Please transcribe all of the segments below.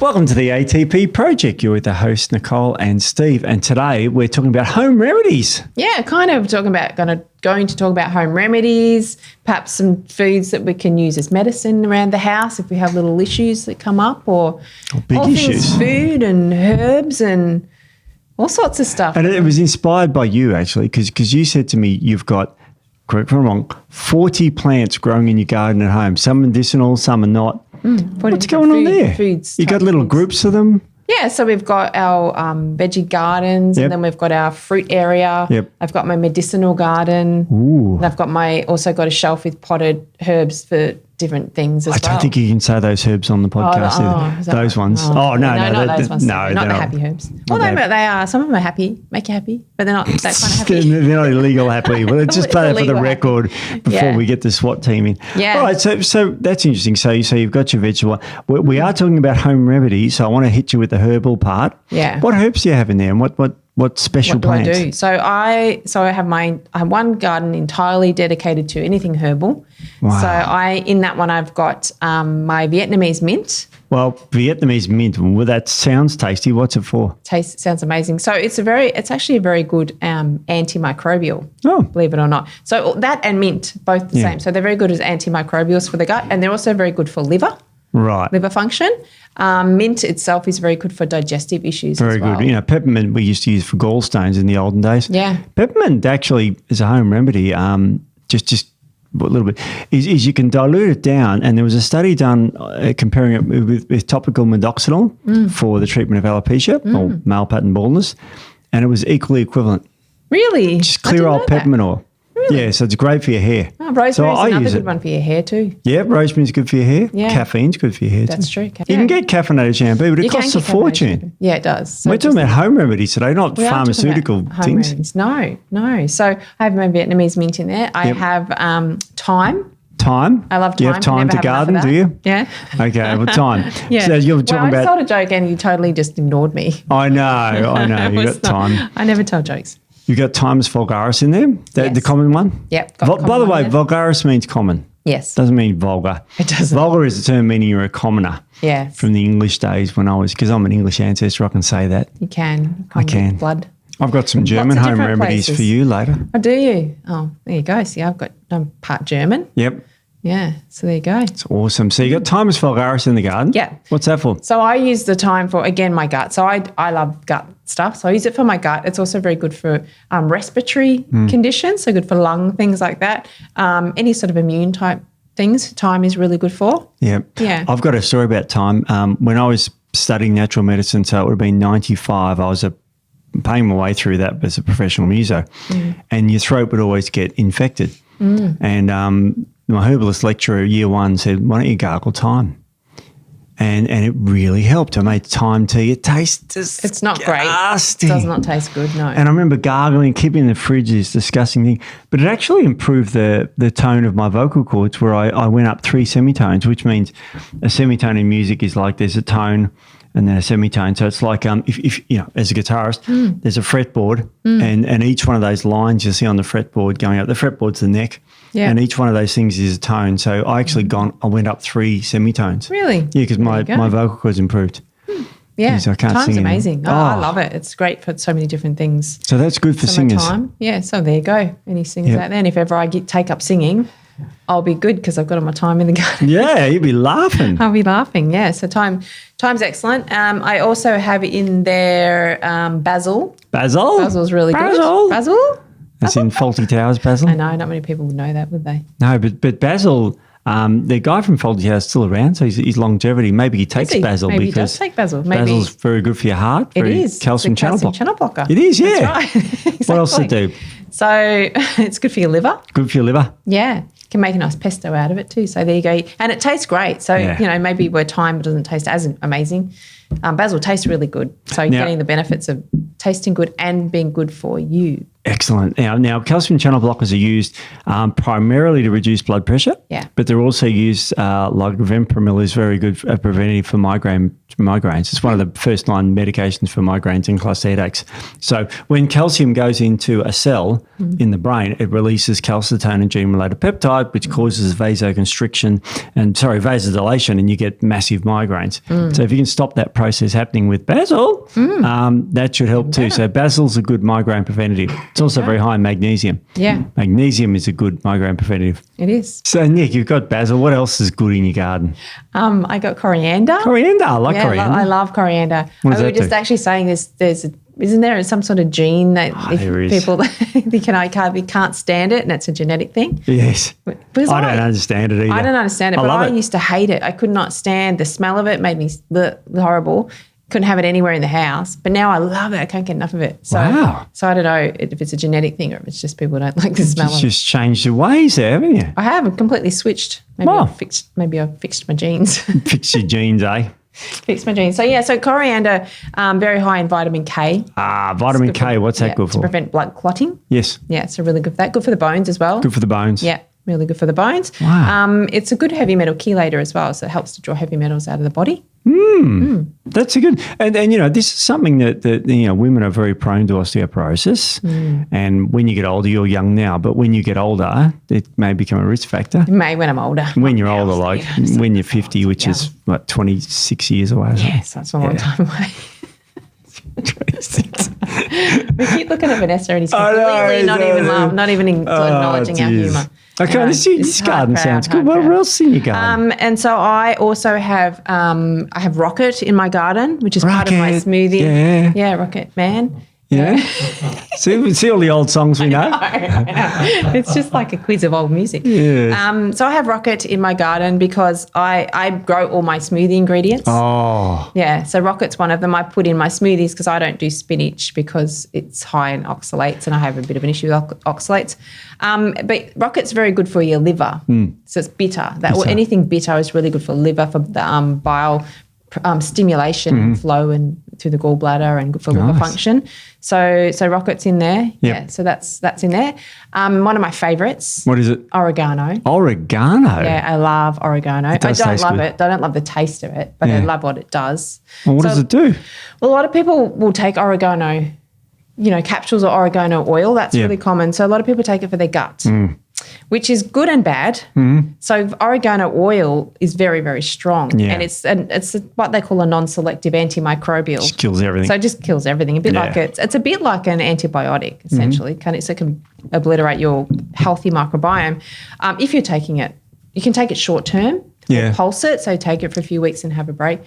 Welcome to the ATP Project. You're with the host, Nicole and Steve, and today we're talking about home remedies. Yeah, kind of going to talk about home remedies, perhaps some foods that we can use as medicine around the house if we have little issues that come up, or big all issues. Things food and herbs and all sorts of stuff. And it was inspired by you, actually, because you said to me you've got, correct me if I'm wrong, 40 plants growing in your garden at home. Some medicinal, some are not. What's going on there? You got little groups of them? Yeah, so we've got our veggie gardens, and then we've got our fruit area. Yep. I've got my medicinal garden. Ooh. And I've also got a shelf with potted herbs for different things as well. I don't think you can say those herbs on the podcast either. Those ones. No, not those ones. No, not the happy herbs. Although they are, some of them are happy, make you happy, but they're not that kind of happy. They're not illegal happy. Well, let's just play that for the record before we get the SWAT team in. Yeah. All right, so that's interesting. So you've got your vegetable. We are talking about home remedies, so I want to hit you with the herbal part. Yeah. What herbs do you have in there, and what special plants? What do I do? So I have one garden entirely dedicated to anything herbal. Wow. So in that one I've got my Vietnamese mint. Well, Vietnamese mint. Well, that sounds tasty. What's it for? Sounds amazing. So it's actually a very good antimicrobial. Oh. Believe it or not. So that and mint, both the same. So they're very good as antimicrobials for the gut, and they're also very good for liver. Right. Liver function. Mint itself is very good for digestive issues Very as well. good. You know, peppermint we used to use for gallstones in the olden days. Yeah. Peppermint actually is a home remedy, just a little bit, is you can dilute it down. And there was a study done comparing it with topical minoxidil for the treatment of alopecia or male pattern baldness, and it was equally equivalent. Really? Just clear old peppermint oil. Really? Yeah, so it's great for your hair. Oh, rosemary's another good one for your hair too. Yeah, rosemary's good for your hair. Yeah. Caffeine's good for your hair That's too. true. You can get caffeinated shampoo, but it costs a fortune. Yeah, it does. So we're talking about home remedies today, not pharmaceutical things. Remedies. No. So I have my Vietnamese mint in there. I have thyme. Thyme? I love thyme. Do you have time to garden, do you? Yeah. Okay, well, thyme. Yeah. So you're talking I about... told a joke and you totally just ignored me. I know. You got thyme. I never tell jokes. You got Thymus vulgaris in there, the common one? Yep. By the way, vulgaris means common. Yes. Doesn't mean vulgar. It doesn't. Vulgar is a term meaning you're a commoner. Yes. From the English days because I'm an English ancestor, I can say that. You can. I can. Blood. I've got some German home remedies for you later. Oh, do you? Oh, there you go. See, I'm part German. Yep. Yeah, so there you go. It's awesome. So you got Thymus vulgaris in the garden? Yeah. What's that for? So I use the thyme for, again, my gut. So I love gut stuff. So I use it for my gut. It's also very good for respiratory conditions, so good for lung, things like that. Any sort of immune type things, thyme is really good for. Yeah. Yeah. I've got a story about thyme. When I was studying natural medicine, so it would have been 95, I was paying my way through that as a professional muso, and your throat would always get infected. And my herbalist lecturer, year one, said, why don't you gargle thyme? And it really helped. I made thyme tea. It tastes disgusting. It's not great. It does not taste good, no. And I remember gargling, keeping in the fridge is a disgusting thing. But it actually improved the tone of my vocal cords, where I went up 3 semitones, which means a semitone in music is like there's a tone and then a semitone. So it's like if you know, as a guitarist, there's a fretboard, and each one of those lines you see on the fretboard going up. The fretboard's the neck, and each one of those things is a tone. So I actually went up 3 semitones. Really? Yeah, because my vocal cords improved. Yeah, So I can't thyme's sing amazing. Oh, I love it. It's great for so many different things. So that's good for singers. Thyme. Yeah, so there you go. Any singers out there? And if ever I take up singing, I'll be good because I've got all my time in the garden. Yeah, you'll be laughing. I'll be laughing, yeah. So time's excellent. I also have in there basil. Basil? Basil's really good. Basil? That's in Faulty Towers, Basil? I know, not many people would know that, would they? No, but Basil, the guy from Faulty Towers is still around, so he's longevity. Maybe he takes basil. Maybe because he does take basil. Maybe basil's very good for your heart. It is. Calcium channel blocker. It is, yeah. That's right. Exactly. What else to do? So it's good for your liver. Good for your liver. Yeah. Can make a nice pesto out of it too. So there you go. And it tastes great. So, maybe where thyme doesn't taste as amazing, basil tastes really good. So you're getting the benefits of tasting good and being good for you. Excellent. Now, calcium channel blockers are used primarily to reduce blood pressure. Yeah. But they're also used, like Vempramil is very good at preventing for migraines. It's one of the first line medications for migraines and cluster headaches. So when calcium goes into a cell in the brain, it releases calcitonin gene-related peptide, which causes vasodilation, and you get massive migraines. So if you can stop that process happening with basil, that should help too. So basil's a good migraine preventative. It's also very high in magnesium. Yeah. Magnesium is a good migraine preventative. It is. So, Nic, you've got basil. What else is good in your garden? I got coriander. Coriander. I like coriander. I love coriander. What does We were that just do? actually saying isn't there some sort of gene that there is. people they can't stand it, and it's a genetic thing? Yes. Because I don't understand it either. I don't understand it, I but love I it. used to hate it. I could not stand the smell of it. Made me horrible. Couldn't have it anywhere in the house. But now I love it. I can't get enough of it. So, Wow. So I don't know if it's a genetic thing or if it's just people don't like the smell You've of it. just changed your ways there, haven't you? I have completely switched. Maybe Wow. I fixed my genes. Fix your genes, eh? Fixed my genes. So coriander, very high in vitamin K. Vitamin K, what's that good To for? prevent blood clotting. Yes. Yeah, so really good for that. Good for the bones as well. Good for the bones. Yeah, really good for the bones. Wow. It's a good heavy metal chelator as well, so it helps to draw heavy metals out of the body. That's a good, and this is something that women are very prone to osteoporosis. And when you get older, you're young now, but when you get older, it may become a risk factor. It may when I'm older. When you're older, like when you're 50, which is what, 26 years away. Yes, that's a long time away. We keep looking at Vanessa and he's completely not even acknowledging our humour. Okay, this garden sounds good. What else in your garden? And so I also have I have rocket in my garden, which is part of my Rocket, smoothie. yeah. Rocket Man. Yeah. see all the old songs we know. It's just like a quiz of old music. Yes. So I have rocket in my garden because I grow all my smoothie ingredients. Oh. Yeah, so rocket's one of them I put in my smoothies because I don't do spinach because it's high in oxalates and I have a bit of an issue with oxalates. But rocket's very good for your liver. So it's bitter. Anything bitter is really good for liver, for the bile stimulation and flow and through the gallbladder and good for liver function. So rocket's in there. Yep. Yeah, so that's in there. One of my favourites. What is it? Oregano. Oregano? Yeah, I love oregano. I does don't taste love good. it. I don't love the taste of it, but I love what it does. Well, what does it do? Well, a lot of people will take oregano, capsules or oregano oil. That's really common. So a lot of people take it for their gut, which is good and bad. So oregano oil is very, very strong. Yeah. And it's what they call a non-selective antimicrobial. Just kills everything. So it just kills everything. A bit like it's a bit like an antibiotic, essentially. So it can obliterate your healthy microbiome. If you're taking it, you can take it short term. Yeah. Or pulse it, so take it for a few weeks and have a break.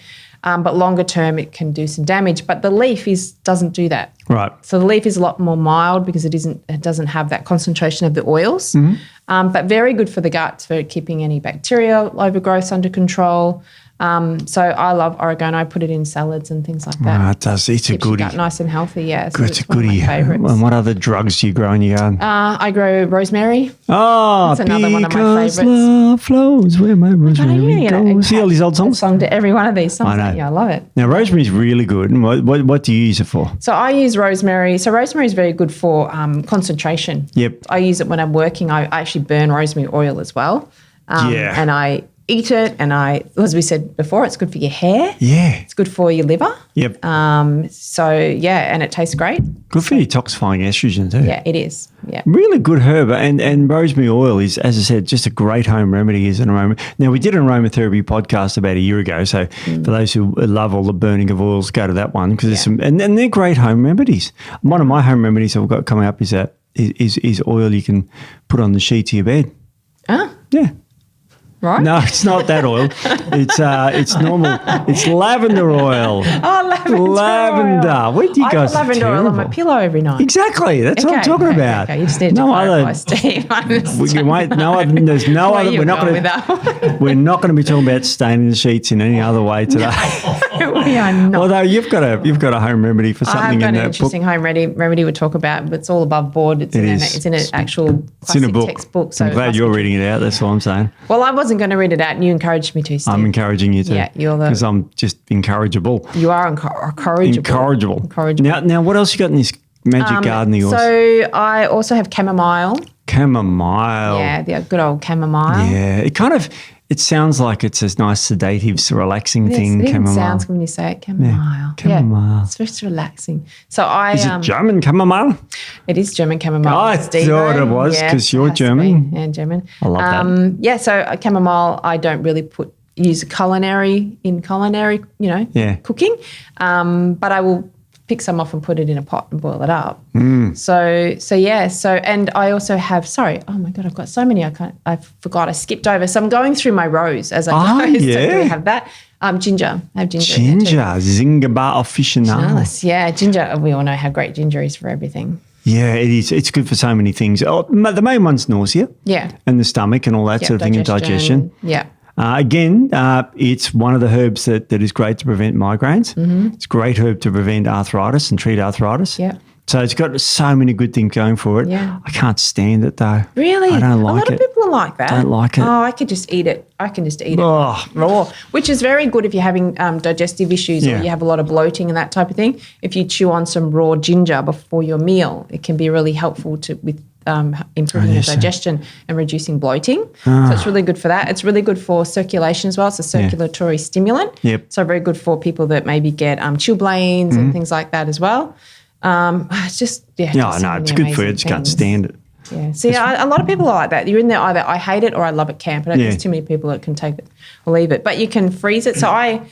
But longer term, it can do some damage. But the leaf doesn't do that. Right. So the leaf is a lot more mild because it doesn't have that concentration of the oils. But very good for the gut, for keeping any bacterial overgrowth under control. So I love oregano. I put it in salads and things like that. It does. It's a Keeps your goodie. gut nice and healthy, yeah. So It's a one of my goodie. favourites. And what other drugs do you grow in your garden? I grow rosemary. That's another one of my because favourites. love flows where my rosemary goes. See all these old A songs? song to every one of these songs. I know. Yeah, I love it. Now, rosemary's really good. And what do you use it for? So I use rosemary. So rosemary is very good for concentration. Yep. I use it when I'm working. I actually burn rosemary oil as well. And I eat it. And as we said before, it's good for your hair. Yeah. It's good for your liver. Yep. And it tastes great. Good for detoxifying estrogen too. Yeah, it is. Yeah. Really good herb. And rosemary oil is, as I said, just a great home remedy as an aroma. Now, we did an aromatherapy podcast about a year ago. So for those who love all the burning of oils, go to that one because there's some, and they're great home remedies. One of my home remedies I've got coming up is oil you can put on the sheets of your bed. Ah, Yeah. right. No, it's not that oil. It's normal. It's lavender oil. Oh, lavender oil. Where do you I guys? put lavender oil on my pillow every night. Exactly. That's what I'm talking about. Okay. You just need to clarify, Steve. We can wait. There's no Where other. you We're not going going with that? We're not going to be talking about staining the sheets in any other way today. We are not. Although you've got a home remedy for I have something got in an that book. interesting home remedy we'll talk about, but it's all above board. It's in an actual It's in a classic book. textbook. So I'm glad you're reading it out. That's all I'm saying. Well, I wasn't going to read it out, and you encouraged me to, Steve. I'm encouraging you to. Yeah, you're the- because I'm just incorrigible. You are incorrigible. Incorrigible. Incorrigible. Now, what else you got in this Magic garden yours. So I also have chamomile. Chamomile. Yeah, the good old chamomile. Yeah, it sounds like it's a nice sedative, relaxing thing. It even chamomile. sounds when you say it, chamomile. Chamomile. Yeah, it's very relaxing. So Is it German chamomile? It is German chamomile. I thought it was because you're German. And German. I love that. Yeah, so chamomile, I don't really use culinary, cooking, but I will pick some off and put it in a pot and boil it up. And I also have, oh my God, I've got so many I forgot, I skipped over. So I'm going through my rows as I go. Yeah. So we have that. Ginger. I have ginger. Ginger, Zingabar aficionado. Yeah, ginger. We all know how great ginger is for everything. Yeah, it is. It's good for so many things. Oh, the main one's nausea. Yeah. And the stomach and all that sort of thing, and digestion. Yeah. Again, it's one of the herbs that is great to prevent migraines. Mm-hmm. It's a great herb to prevent arthritis and treat arthritis. Yeah. So it's got so many good things going for it. Yeah. I can't stand it though. Really? I don't like it. A lot of people are like that. Don't like it. Oh, I could just eat it. I can just eat it raw, which is very good if you're having digestive issues or you have a lot of bloating and that type of thing. If you chew on some raw ginger before your meal, it can be really helpful with improving your digestion and reducing bloating. So it's really good for that. It's really good for circulation as well. It's a circulatory stimulant. Yep. So very good for people that maybe get chilblains and things like that as well. It's just, it's good for you. I just can't stand it. Yeah. See, a lot of people are like that. You're in there either I hate it or I love it camp. And there's too many people that can take it or leave it. But you can freeze it. So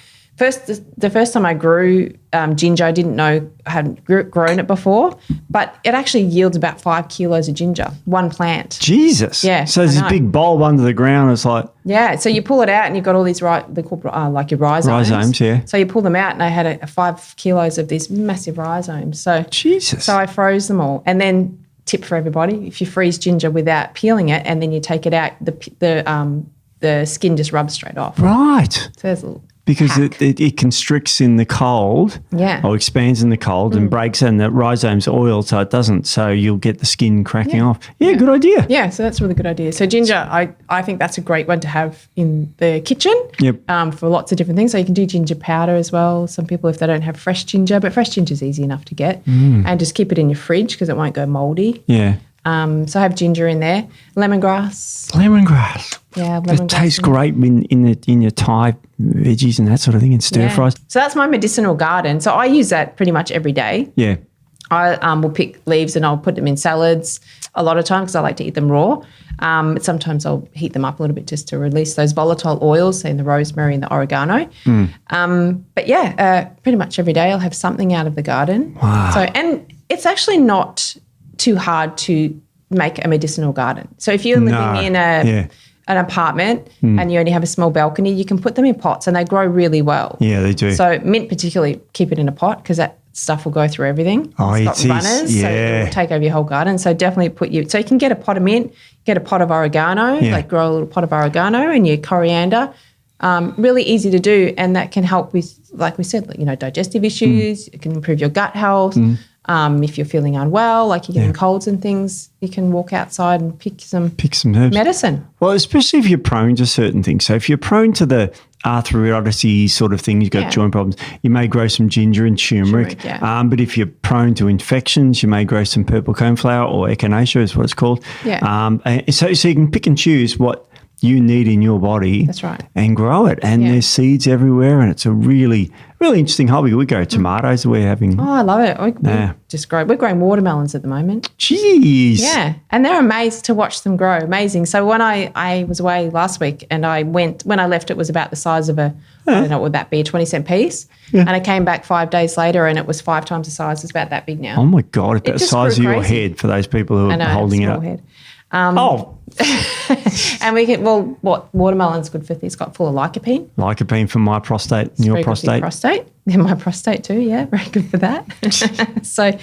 the first time I grew ginger, I didn't know I hadn't grown it before, but it actually yields about 5 kilos of ginger, one plant. Jesus. Yeah. So there's this big bulb under the ground. It's like. Yeah. So you pull it out and you've got all these, they're called like your rhizomes. Rhizomes, yeah. So you pull them out and I had 5 kilos of these massive rhizomes. So, Jesus. So I froze them all. And then, tip for everybody, if you freeze ginger without peeling it and then you take it out, the skin just rubs straight off. Right. So there's a little because it constricts in the cold or expands in the cold and breaks and the rhizome's oil so it doesn't. So you'll get the skin cracking off. Yeah, good idea. Yeah, so that's a really good idea. So ginger, I think that's a great one to have in the kitchen for lots of different things. So you can do ginger powder as well. Some people, if they don't have fresh ginger, but fresh ginger is easy enough to get and just keep it in your fridge because it won't go mouldy. Yeah. So I have ginger in there. Lemongrass. Yeah, lemongrass. It tastes great in your Thai veggies and that sort of thing, in stir fries. So that's my medicinal garden. So I use that pretty much every day. Yeah. I will pick leaves and I'll put them in salads a lot of times because I like to eat them raw. Sometimes I'll heat them up a little bit just to release those volatile oils, say in the rosemary and the oregano. Pretty much every day I'll have something out of the garden. Wow. So, and it's actually not too hard to make a medicinal garden. So if you're living in an apartment and you only have a small balcony, you can put them in pots and they grow really well. Yeah, they do. So mint particularly, keep it in a pot because that stuff will go through everything. Oh, it's got runners, so it will take over your whole garden. So definitely so you can get a pot of mint, get a pot of oregano, grow a little pot of oregano and your coriander. Really easy to do, and that can help with, like we said, digestive issues. It can improve your gut health. If you're feeling unwell, like you're getting colds and things, you can walk outside and pick some herbs. medicine. Well, especially if you're prone to certain things. So if you're prone to the arthritis-y sort of thing, you've got joint problems, you may grow some ginger and turmeric. But if you're prone to infections, you may grow some purple coneflower or echinacea is what it's called. So you can pick and choose what you need in your body. That's right. And grow it. And there's seeds everywhere and it's a really, really interesting hobby. We grow tomatoes that we're having. Oh, I love it. We're growing watermelons at the moment. Jeez. Yeah. And they're amazing to watch them grow. Amazing. So when I was away last week and when I left, it was about the size of I don't know what would that be, a 20-cent piece. Yeah. And I came back 5 days later and it was 5 times the size. It's about that big now. Oh my God. It's about the size of your head for those people who are holding it up. Head. And we can, what watermelon's good for? It's got full of lycopene. Lycopene for my prostate and your prostate. Yeah, my prostate too. Yeah, very good for that. So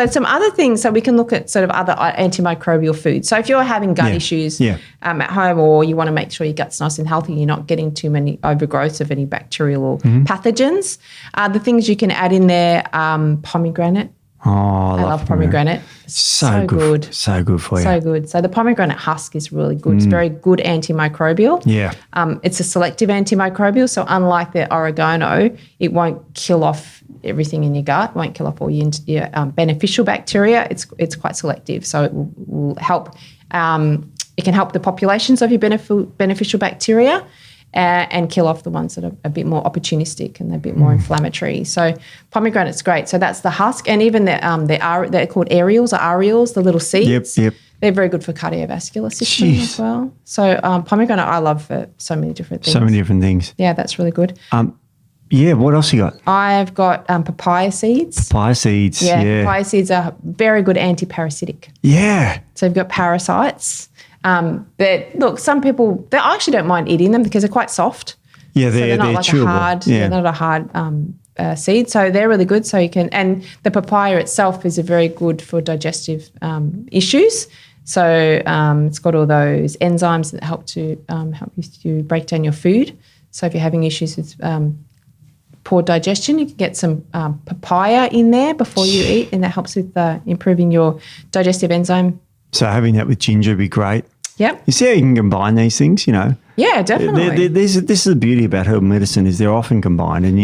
some other things. So we can look at sort of other antimicrobial foods. So if you're having gut issues at home, or you want to make sure your gut's nice and healthy, you're not getting too many overgrowths of any bacterial or pathogens. The things you can add in there, pomegranate. Oh, I love pomegranate. So good. So good for you. So good. So the pomegranate husk is really good. It's very good antimicrobial. Yeah. It's a selective antimicrobial. So unlike the oregano, it won't kill off everything in your gut. It won't kill off all your beneficial bacteria. It's quite selective. So it will help. It can help the populations of your beneficial bacteria and kill off the ones that are a bit more opportunistic and a bit more inflammatory. So pomegranate's great. So that's the husk. And even they're called areoles, the little seeds. Yep. They're very good for cardiovascular system as well. So pomegranate I love for so many different things. So many different things. Yeah, that's really good. What else you got? I've got papaya seeds. Papaya seeds, yeah. Papaya seeds are very good anti-parasitic. Yeah. So you've got parasites. But look, some people, they actually don't mind eating them because they're quite soft. Yeah, they're not like chewable. They're not a hard seed. So they're really good. So you can, and the papaya itself is very good for digestive issues. So it's got all those enzymes that help you to break down your food. So if you're having issues with poor digestion, you can get some papaya in there before you eat, and that helps with improving your digestive enzyme. So having that with ginger would be great. Yep. You see how you can combine these things, Yeah, definitely. This is the beauty about herbal medicine is they're often combined. And,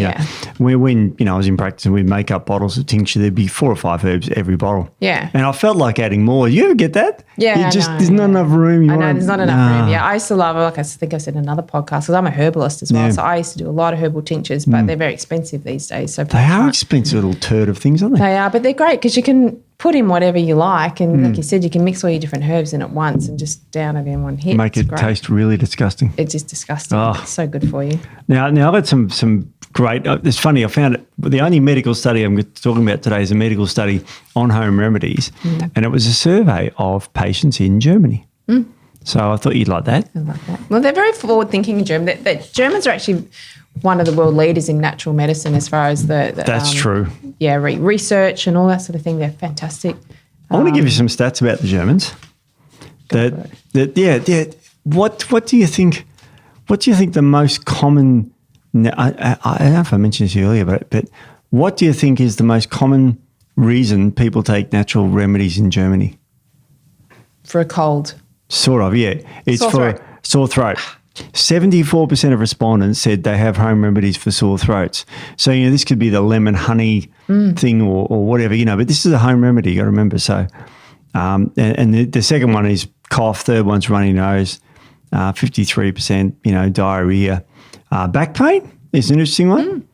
when I was in practice and we'd make up bottles of tincture, there'd be 4 or 5 herbs every bottle. Yeah. And I felt like adding more. You ever get that? Yeah, there's not enough room. There's not enough room. Yeah, I used to love, like I think I said in another podcast, because I'm a herbalist as well. Yeah. So I used to do a lot of herbal tinctures, but they're very expensive these days. So they are expensive little turd of things, aren't they? They are, but they're great because you can put in whatever you like. And like you said, you can mix all your different herbs in at once and just down it in one hit. Make it taste really disgusting. It's just disgusting. Oh. It's so good for you. Now I've got some great, it's funny, I found it, the only medical study I'm talking about today is a medical study on home remedies. And it was a survey of patients in Germany. So I thought you'd like that. I like that. Well, they're very forward-thinking in Germany. Germans are actually one of the world leaders in natural medicine as far as the That's true. Yeah, research and all that sort of thing. They're fantastic. I want to give you some stats about the Germans. What do you think? What do you think the most common? I don't know if I mentioned this earlier, but what do you think is the most common reason people take natural remedies in Germany? For a cold. Sort of, yeah. It's sore throat. 74% of respondents said they have home remedies for sore throats. So, this could be the lemon honey thing or whatever, but this is a home remedy, you got to remember. So, and the second one is cough, third one's runny nose, 53%, diarrhea. Back pain is an interesting one.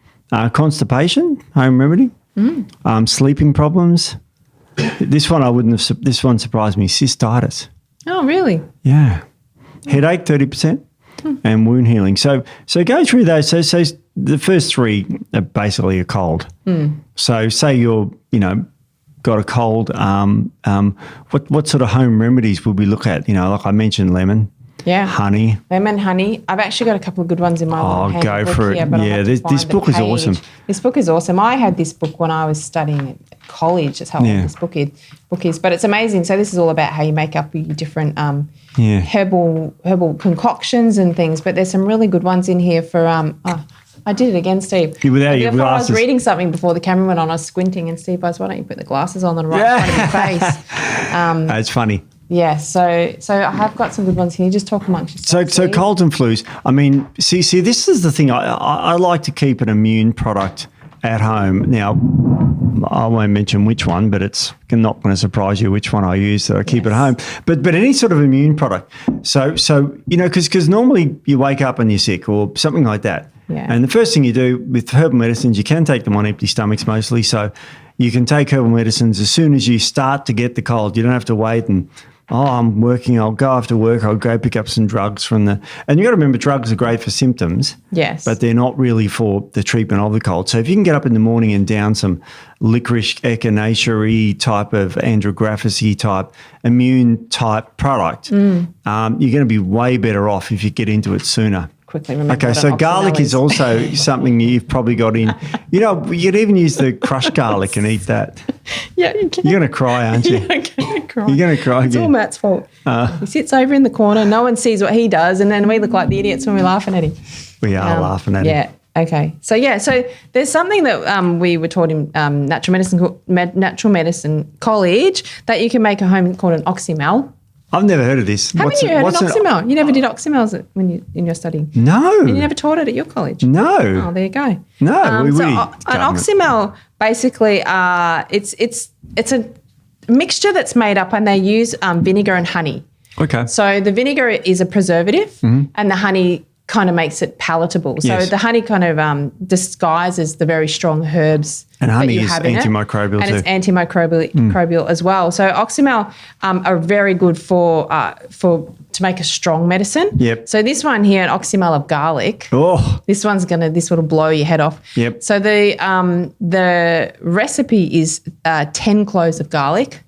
Constipation, home remedy. Sleeping problems. This one surprised me, cystitis. Oh, really? Yeah. Headache, 30%. And wound healing. So go through those. So the first 3 are basically a cold. So say you're, got a cold. What sort of home remedies would we look at? Like I mentioned, lemon. Yeah. Honey. Lemon, honey. I've actually got a couple of good ones in my little go for it. Here, this book is awesome. This book is awesome. I had this book when I was studying at college. That's how old this book is. But it's amazing. So this is all about how you make up your different herbal concoctions and things. But there's some really good ones in here for I did it again, Steve. Without your glasses. I was reading something before the camera went on. I was squinting, and Steve goes, "Why don't you put the glasses on the right front of your face?" It's funny. Yeah, so I have got some good ones here. Just talk amongst yourselves. So colds and flus. I mean, see, this is the thing. I like to keep an immune product at home. Now, I won't mention which one, but it's not going to surprise you which one I use that I keep at home. But any sort of immune product. So because normally you wake up and you're sick or something like that. Yeah. And the first thing you do with herbal medicines, you can take them on empty stomachs mostly. So you can take herbal medicines as soon as you start to get the cold. You don't have to wait and, I'm working, I'll go after work, I'll go pick up some drugs from and you got to remember drugs are great for symptoms. Yes. But they're not really for the treatment of the cold. So if you can get up in the morning and down some licorice echinacea type of andrographis type immune type product, you're going to be way better off if you get into it sooner. Quickly remember. Okay, so garlic is also something you've probably got in. You could even use the crushed garlic and eat that. Yeah, you can. You're going to cry, aren't you? Yeah, I'm going to cry. You're going to cry It's again. all Matt's fault. He sits over in the corner. No one sees what he does, and then we look like the idiots when we're laughing at him. We are laughing at him. Yeah. Okay. So there's something that we were taught in natural medicine college that you can make at home called an oxymel. I've never heard of this. Haven't you heard of an oxymel? You never did oxymels in your studying? No. And you never taught it at your college? No. Oh, there you go. No. An oxymel basically it's a mixture that's made up, and they use vinegar and honey. Okay. So the vinegar is a preservative, and the honey kind of makes it palatable. So the honey kind of disguises the very strong herbs. And honey that you is have in antimicrobial it. too. And it's antimicrobial as well. So oxymel are very good for to make a strong medicine. Yep. So this one here, an oxymel of garlic. Oh. This will blow your head off. Yep. So the recipe is 10 cloves of garlic.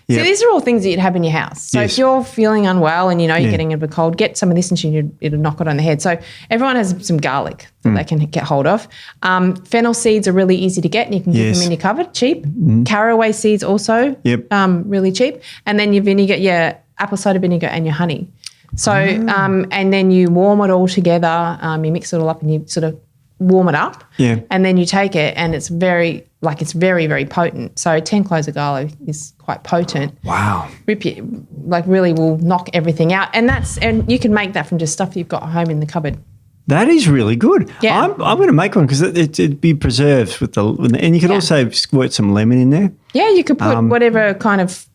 Yep. So these are all things that you'd have in your house. So Yes. if you're feeling unwell and you're getting a bit cold, get some of this and it'll knock it on the head. So everyone has some garlic that they can get hold of. Fennel seeds are really easy to get, and you can get them in your cupboard, cheap. Caraway seeds also, really cheap. And then your vinegar, apple cider vinegar and your honey. So and then you warm it all together. You mix it all up and you sort of warm it up. Yeah. And then you take it, and it's very, very potent. So 10 cloves of garlic is quite potent. Wow. Really will knock everything out. And you can make that from just stuff you've got at home in the cupboard. That is really good. Yeah. I'm going to make one because it'd be preserved and you could also squirt some lemon in there. Yeah, you could put whatever kind of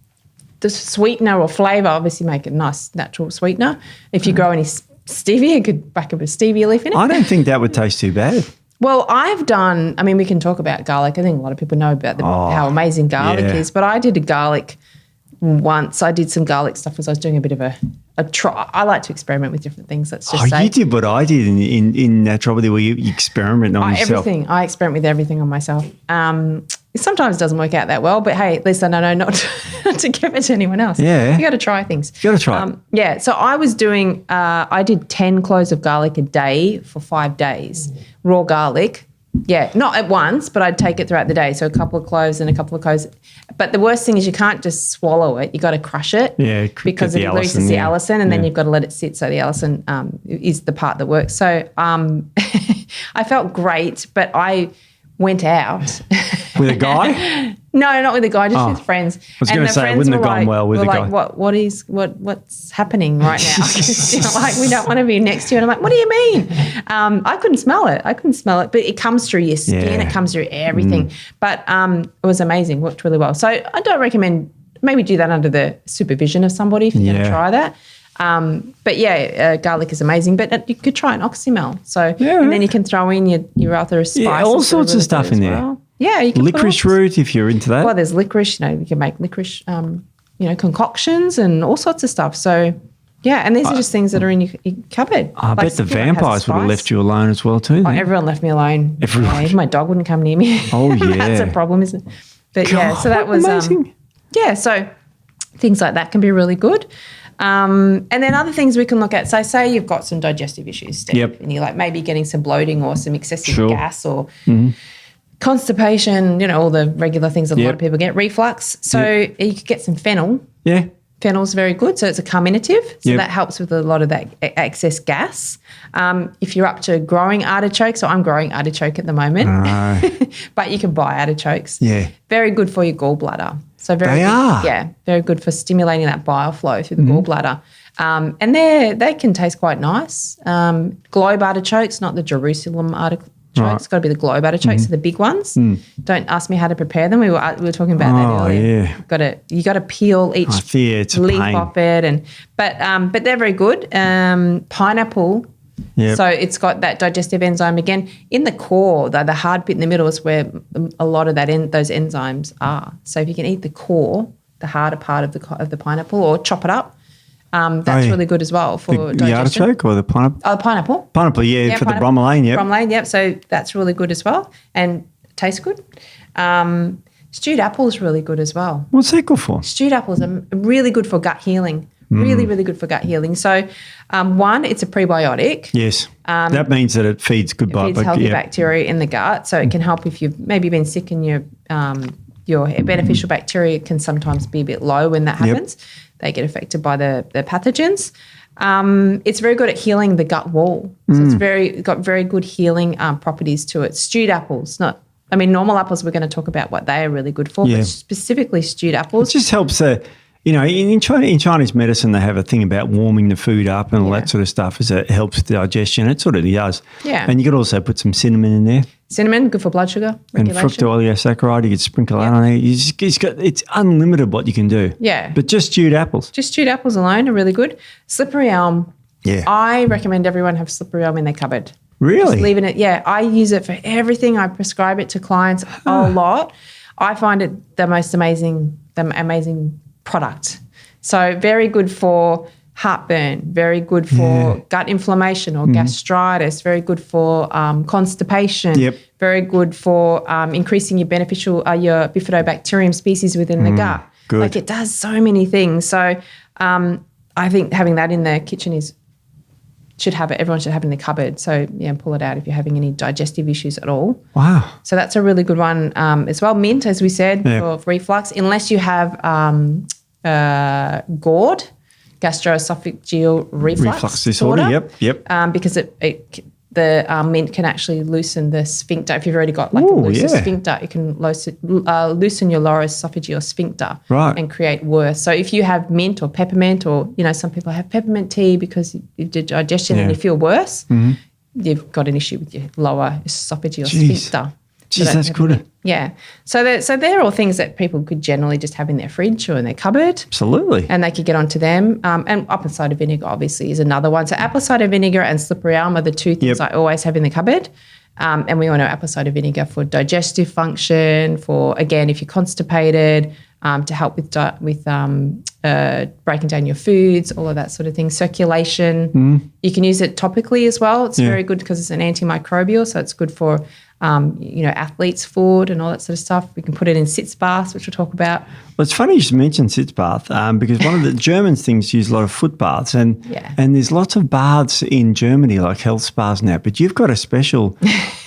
the sweetener or flavour, obviously make it a nice natural sweetener. If you grow any stevia, you could whack a bit of stevia leaf in it. I don't think that would taste too bad. Well, we can talk about garlic. I think a lot of people know about how amazing garlic is, but I did a garlic once. I did some garlic stuff as I was doing a bit of a try. I like to experiment with different things, let's just say. You did what I did in naturopathy, where you experiment on yourself. Everything. I experiment with everything on myself. It sometimes doesn't work out that well, but hey, at least I know not to give it to anyone else. Yeah. You got to try things. You got to try So I was doing, I did 10 cloves of garlic a day for 5 days, raw garlic. Yeah, not at once, but I'd take it throughout the day. So a couple of cloves and a couple of cloves. But the worst thing is you can't just swallow it. You got to crush it. Yeah, because it releases the allicin, and then you've got to let it sit. So the allicin is the part that works. So I felt great, but I went out. With a guy? No, not with a guy, just with friends. I was going to say it wouldn't have gone well with a guy. What's happening right now? We don't want to be next to you. And I'm like, what do you mean? I couldn't smell it. But it comes through your skin. It comes through everything. But it was amazing. Worked really well. So I don't recommend, maybe do that under the supervision of somebody if you're going to try that. But garlic is amazing. But you could try an oxymel. So and then you can throw in your other spices. Yeah, all sorts of stuff in there. Yeah, you can licorice root if you're into that. Well, there's licorice. You can make licorice, concoctions and all sorts of stuff. So, yeah, and these are just things that are in your cupboard. I bet the vampires would have left you alone as well too. Everyone left me alone. Everyone. Yeah, even my dog wouldn't come near me. Oh yeah, that's a problem, isn't it? But so that was amazing. So things like that can be really good. And then other things we can look at. So say you've got some digestive issues, Steve, and you're like maybe getting some bloating or some excessive gas or constipation, all the regular things that a lot of people get, reflux. So you could get some fennel. Yeah. Fennel's very good. So it's a carminative. So that helps with a lot of that excess gas. If you're up to growing artichoke, so I'm growing artichoke at the moment, but you can buy artichokes. Yeah. Very good for your gallbladder. So very very good for stimulating that bile flow through the gallbladder. And they can taste quite nice. Globe artichokes, not the Jerusalem artichokes. It's got to be the globe artichokes, so the big ones. Don't ask me how to prepare them. We were talking about that earlier. Yeah. You got to peel each leaf off it, but they're very good. Pineapple. Yep. So it's got that digestive enzyme again in the core. The hard bit in the middle is where a lot of those enzymes are. So if you can eat the core, the harder part of the pineapple, or chop it up. That's really good as well for digestion. The artichoke or the pineapple? Oh, the pineapple. Pineapple, for the bromelain, Bromelain, So that's really good as well and tastes good. Stewed apple is really good as well. What's that good for? Stewed apples are really good for gut healing. Really, really good for gut healing. So, one, it's a prebiotic. Yes. That means that it feeds good healthy bacteria in the gut. So it can help if you've maybe been sick and your beneficial bacteria can sometimes be a bit low when that happens. They get affected by the pathogens. It's very good at healing the gut wall. So it's got very good healing properties to it. Stewed apples, normal apples we're going to talk about what they are really good for, but specifically stewed apples. It just helps in Chinese medicine, they have a thing about warming the food up and all that sort of stuff as it helps the digestion. It sort of does. Yeah. And you could also put some cinnamon in there. Cinnamon, good for blood sugar regulation. And fructooligosaccharides, you could sprinkle that on there. It's unlimited what you can do. Yeah. But just stewed apples. Just stewed apples alone are really good. Slippery elm. Yeah. I recommend everyone have slippery elm in their cupboard. Really? Just leaving it. Yeah. I use it for everything. I prescribe it to clients a lot. I find it the amazing product. So very good for heartburn, very good for gut inflammation or gastritis, very good for constipation, very good for increasing your bifidobacterium species within the gut. Good. Like it does so many things. So I think having that in the kitchen everyone should have it in the cupboard. So pull it out if you're having any digestive issues at all. Wow. So that's a really good one as well. Mint, as we said, for reflux, unless you have GORD, gastroesophageal reflux disorder. Yep. Because the mint can actually loosen the sphincter. If you've already got a looser sphincter, it can loosen your lower esophageal sphincter and create worse. So if you have mint or peppermint, or some people have peppermint tea because you did digestion and you feel worse, you've got an issue with your lower esophageal sphincter. Jeez, that's good. Yeah. So they're all things that people could generally just have in their fridge or in their cupboard. Absolutely. And they could get onto them. And apple cider vinegar obviously is another one. So apple cider vinegar and slippery elm are the two things I always have in the cupboard. And we all know apple cider vinegar for digestive function, for, again, if you're constipated, to help with breaking down your foods, all of that sort of thing. Circulation. You can use it topically as well. It's very good because it's an antimicrobial, so it's good for athletes' food and all that sort of stuff. We can put it in sitz baths, which we'll talk about. Well, it's funny you should mention sitz bath because one of the German things use a lot of foot baths and there's lots of baths in Germany, like health spas now, but you've got a special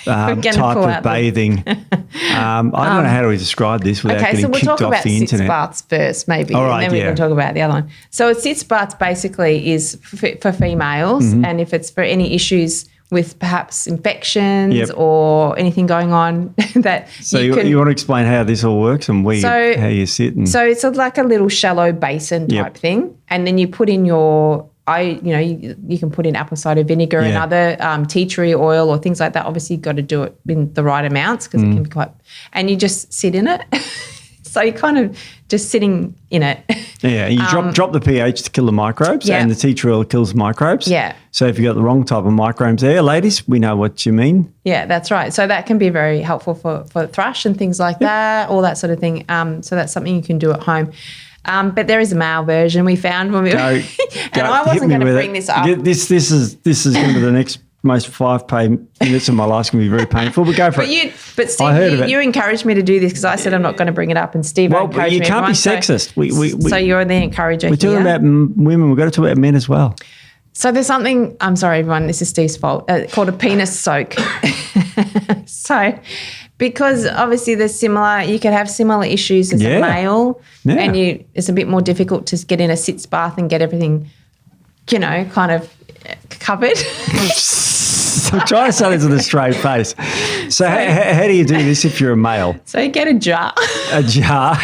type of bathing. I don't know how do we describe this without getting kicked off the internet. Okay, so we'll talk about sitz baths first maybe, all right, and then we can talk about the other one. So a sitz bath basically is for females, and if it's for any issues with perhaps infections or anything going on that you want to explain how this all works and how you sit? So it's like a little shallow basin type thing, and then you put in you can put in apple cider vinegar and other tea tree oil or things like that. Obviously, you've got to do it in the right amounts because it can be quite – and you just sit in it. So you're kind of just sitting in it. Yeah, you drop the pH to kill the microbes and the tea tree oil kills microbes. Yeah. So if you've got the wrong type of microbes there, ladies, we know what you mean. Yeah, that's right. So that can be very helpful for thrush and things like that, all that sort of thing. So that's something you can do at home. But there is a male version we found when we were and I wasn't going to bring this up. This is going to be the next most 5 minutes of my life. Going to be very painful, but go for it. But Steve, you encouraged me to do this because I said I'm not going to bring it up, and Steve encouraged me. You can't be sexist. So you're the encourager. We're talking about women. We've got to talk about men as well. So there's something. I'm sorry, everyone. This is Steve's fault. Called a penis soak. So, because obviously you can have similar issues as a male, and it's a bit more difficult to get in a sitz bath and get everything, kind of covered. I'm trying to say this with a straight face. So how do you do this if you're a male? So you get a jar. A jar?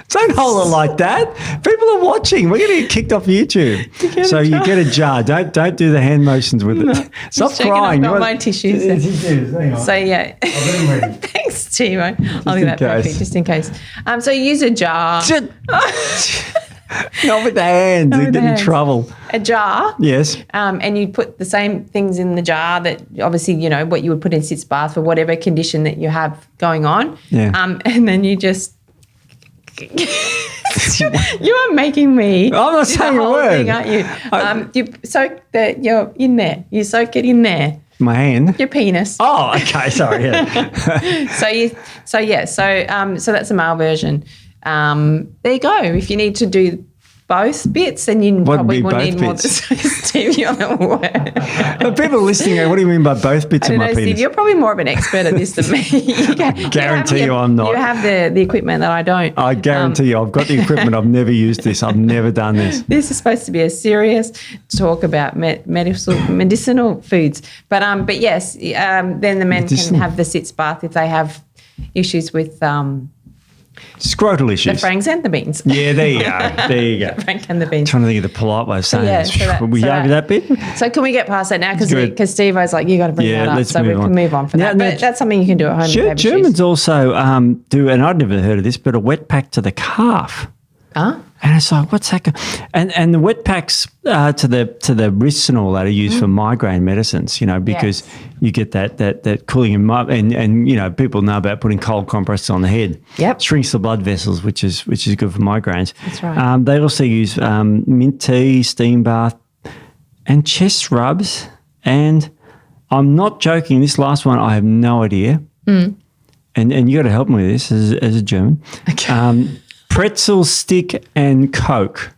Don't hold it like that. People are watching. We're going to get kicked off YouTube. So you get a jar. Don't do the hand motions with it. Stop crying. I've got my tissues. Hang on. So yeah. Thanks, Timo. I'll do that perfect, just in case. So you use a jar. Not with the hands. You get in trouble. A jar. Yes. And you put the same things in the jar that obviously, what you would put in sitz bath for whatever condition that you have going on. Yeah. And then you just... you are making me. I'm not saying a word. Thing, aren't you? You soak you're in there. You soak it in there. My hand? Your penis. Oh, okay. Sorry. Yeah. So that's a male version. There you go. If you need to do both bits, then you What probably would will be need both more bits? Steve, on the word. But people listening go, what do you mean by both bits I of don't my know, Steve, penis? you're probably more of an expert at this than me. Guarantee you I'm not. You have the equipment that I don't. I guarantee you I've got the equipment. I've never used this. I've never done this. This is supposed to be a serious talk about medicinal foods. But yes, then the men can have the sitz bath if they have issues with Scrotal the issues. franks and the beans. Yeah, there you go. There you go. Frank and the beans. Trying to think of the polite way of saying Yeah, this. so that- Were we so over that bit? So can we get past that now? Good. Because Steve was like, you got to bring Yeah, that up. let's So we move on. can move on for Now- that. now, But that's something you can do at home. with baby Germans shoes. also do, and I'd never heard of this, but a wet pack to the calf. Huh? And it's like, what's that? And the wet packs to the wrists and all that are used for migraine medicines, because Yes. you get that cooling and people know about putting cold compresses on the head. Yep. Shrinks the blood vessels, which is good for migraines. That's right. They also use mint tea, steam bath, and chest rubs. And I'm not joking. This last one, I have no idea. And you got to help me with this as a German. Okay. Pretzel stick and Coke.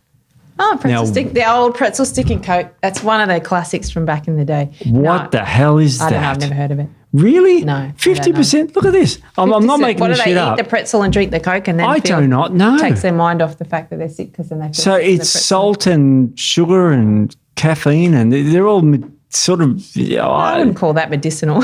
Oh, pretzel Now- stick, the old pretzel stick and Coke. That's one of the classics from back in the day. What the hell is I that? don't know. I've never heard of it. Really? No, I don't 50%? Look at this. I'm not making What this do shit they up. eat the pretzel and drink the Coke and then I do not know. Takes their mind off the fact that they're sick because then they feel So sick in the it's pretzel. salt and sugar and caffeine, and they're all sort of. I wouldn't call that medicinal.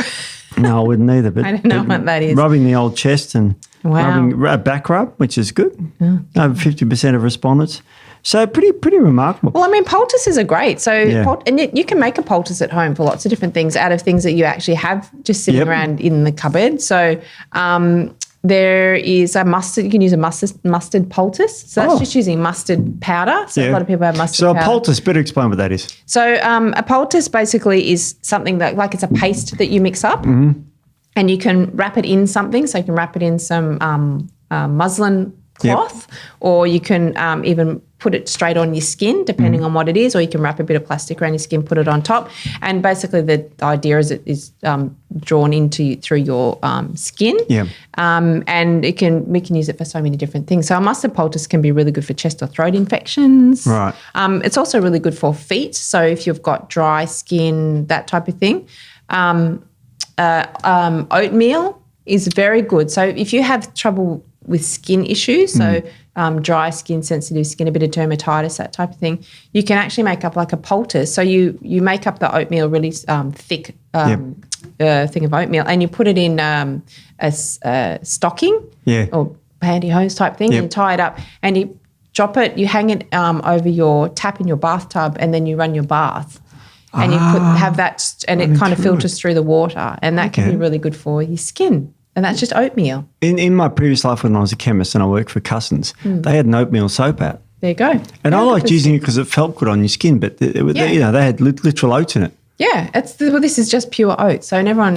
No, I wouldn't either. But I don't know what that is. Rubbing the old chest and Wow. rubbing a back rub, which is good. Over 50% of respondents. So pretty remarkable. Well, I mean, poultices are great. So, Yeah. and you can make a poultice at home for lots of different things out of things that you actually have just sitting Yep. around in the cupboard. So, there is a mustard. You can use a mustard poultice. So that's just using mustard powder. So a lot of people have mustard So powder. a poultice, better explain what that is. So a poultice basically is something that, like, it's a paste that you mix up, and you can wrap it in something. So you can wrap it in some muslin cloth, or you can even put it straight on your skin, depending on what it is, or you can wrap a bit of plastic around your skin, put it on top. And basically the idea is it is drawn into through your skin. Yeah. And we can use it for so many different things. So a mustard poultice can be really good for chest or throat infections. Right. It's also really good for feet. So if you've got dry skin, that type of thing. Oatmeal is very good. So if you have trouble with skin issues, so dry skin, sensitive skin, a bit of dermatitis, that type of thing, you can actually make up like a poultice. So you make up the oatmeal really thick thing of oatmeal, and you put it in a stocking or pantyhose type thing, and tie it up, and you drop it, you hang it over your tap in your bathtub, and then you run your bath. And you have that, and it kind of filters through the water, and that can be really good for your skin. And that's just oatmeal. In my previous life when I was a chemist and I worked for Cussons, they had an oatmeal soap out. There you go. And I liked using it because it felt good on your skin, but they had literal oats in it. Yeah, this is just pure oats. So a lot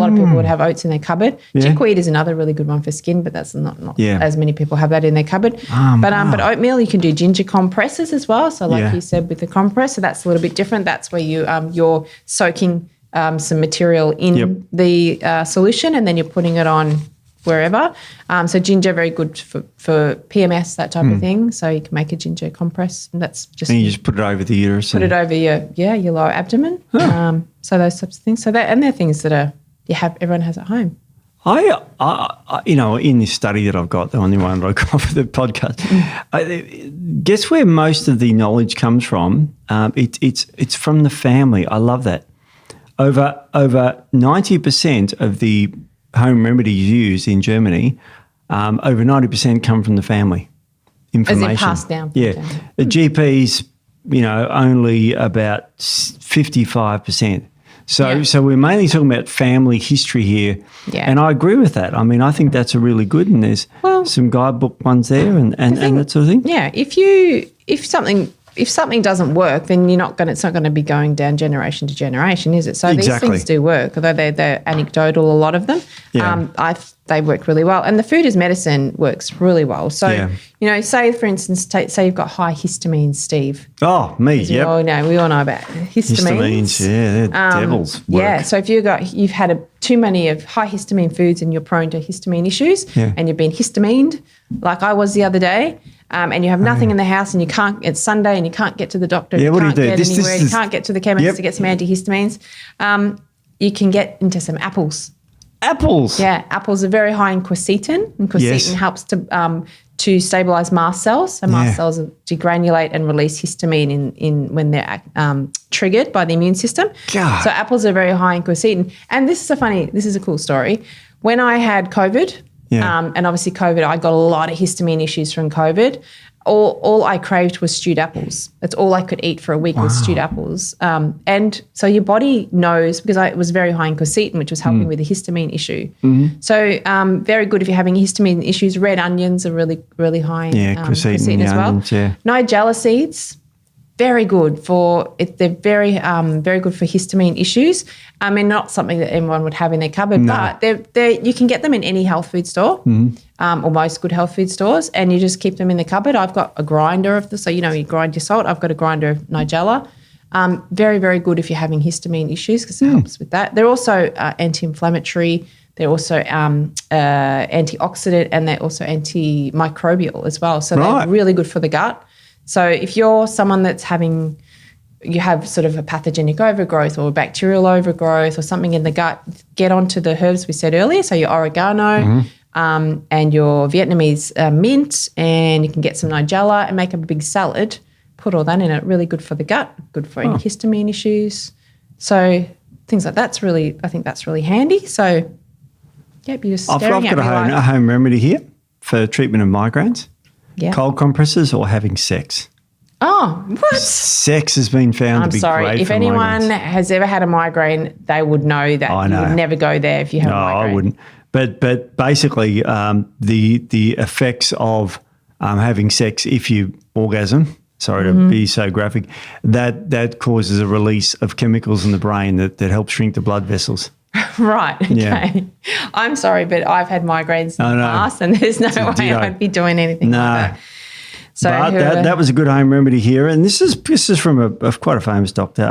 of people would have oats in their cupboard. Chickweed is another really good one for skin, but that's not as many people have that in their cupboard. But oatmeal, you can do ginger compresses as well. So like you said with the compress, so that's a little bit different. That's where you're soaking some material in the solution, and then you're putting it on wherever. So ginger, very good for PMS, that type of thing. So you can make a ginger compress, and that's just... And you just put it over the uterus. Put it over your lower abdomen. So those types of things. So that, and they're things that everyone has at home. I in this study that I've got, the only one that I got for the podcast, guess where most of the knowledge comes from? It's from the family. I love that. Over 90% of the home remedies used in Germany, over 90% come from the family. Information. As in passed down. Yeah. The GPs, only about 55%. So we're mainly talking about family history here. Yeah. And I agree with that. I mean, I think that's a really good, and there's some guidebook ones there and that sort of thing. Yeah. If something doesn't work, then it's not going to be going down generation to generation, is it? So these things do work, although they're anecdotal, a lot of them. Yeah. they work really well. And the food as medicine works really well. So, say, for instance, say you've got high histamines, Steve. Oh, me, We all know about histamines. They're devils. Yeah, so if you've had too many of high histamine foods and you're prone to histamine issues and you've been histamined, like I was the other day, and you have nothing in the house and it's Sunday and you can't get to the doctor, you can't get anywhere, you can't get to the chemist to get some antihistamines, you can get into some apples. Apples? Yeah, apples are very high in quercetin, and quercetin helps to stabilise mast cells. So mast cells degranulate and release histamine in when they're triggered by the immune system. God. So apples are very high in quercetin. And this is a cool story. When I had COVID, and obviously COVID, I got a lot of histamine issues from COVID. All I craved was stewed apples. That's all I could eat for a week was stewed apples. And so your body knows, because it was very high in quercetin, which was helping with the histamine issue. So very good if you're having histamine issues. Red onions are really, really high in quercetin as well. Onions, Nigella seeds, very good they're very good for histamine issues. I mean, not something that everyone would have in their cupboard, but you can get them in any health food store, or most good health food stores, and you just keep them in the cupboard. I've got a grinder of you grind your salt. I've got a grinder of Nigella. Very, very good if you're having histamine issues, because it helps with that. They're also anti-inflammatory. They're also antioxidant, and they're also antimicrobial as well. So they're really good for the gut. So if you're someone you have sort of a pathogenic overgrowth or a bacterial overgrowth or something in the gut, get onto the herbs we said earlier. So your oregano and your Vietnamese mint, and you can get some Nigella and make up a big salad. Put all that in it. Really good for the gut, good for any histamine issues. So things like I think that's really handy. So, you're just staring I've got a home remedy here for treatment of migraines. Yeah. Cold compresses or having sex. Oh, what? Sex has been found to be great for migraines. If anyone has ever had a migraine, they would know that you would never go there if you have a migraine. No, I wouldn't. But basically, the effects of having sex if you orgasm, sorry to be so graphic, that causes a release of chemicals in the brain that help shrink the blood vessels. Right, okay. Yeah. I'm sorry, but I've had migraines in the past, and there's no way I'd be doing anything like that. So but that was a good home remedy here. And this is from quite a famous doctor,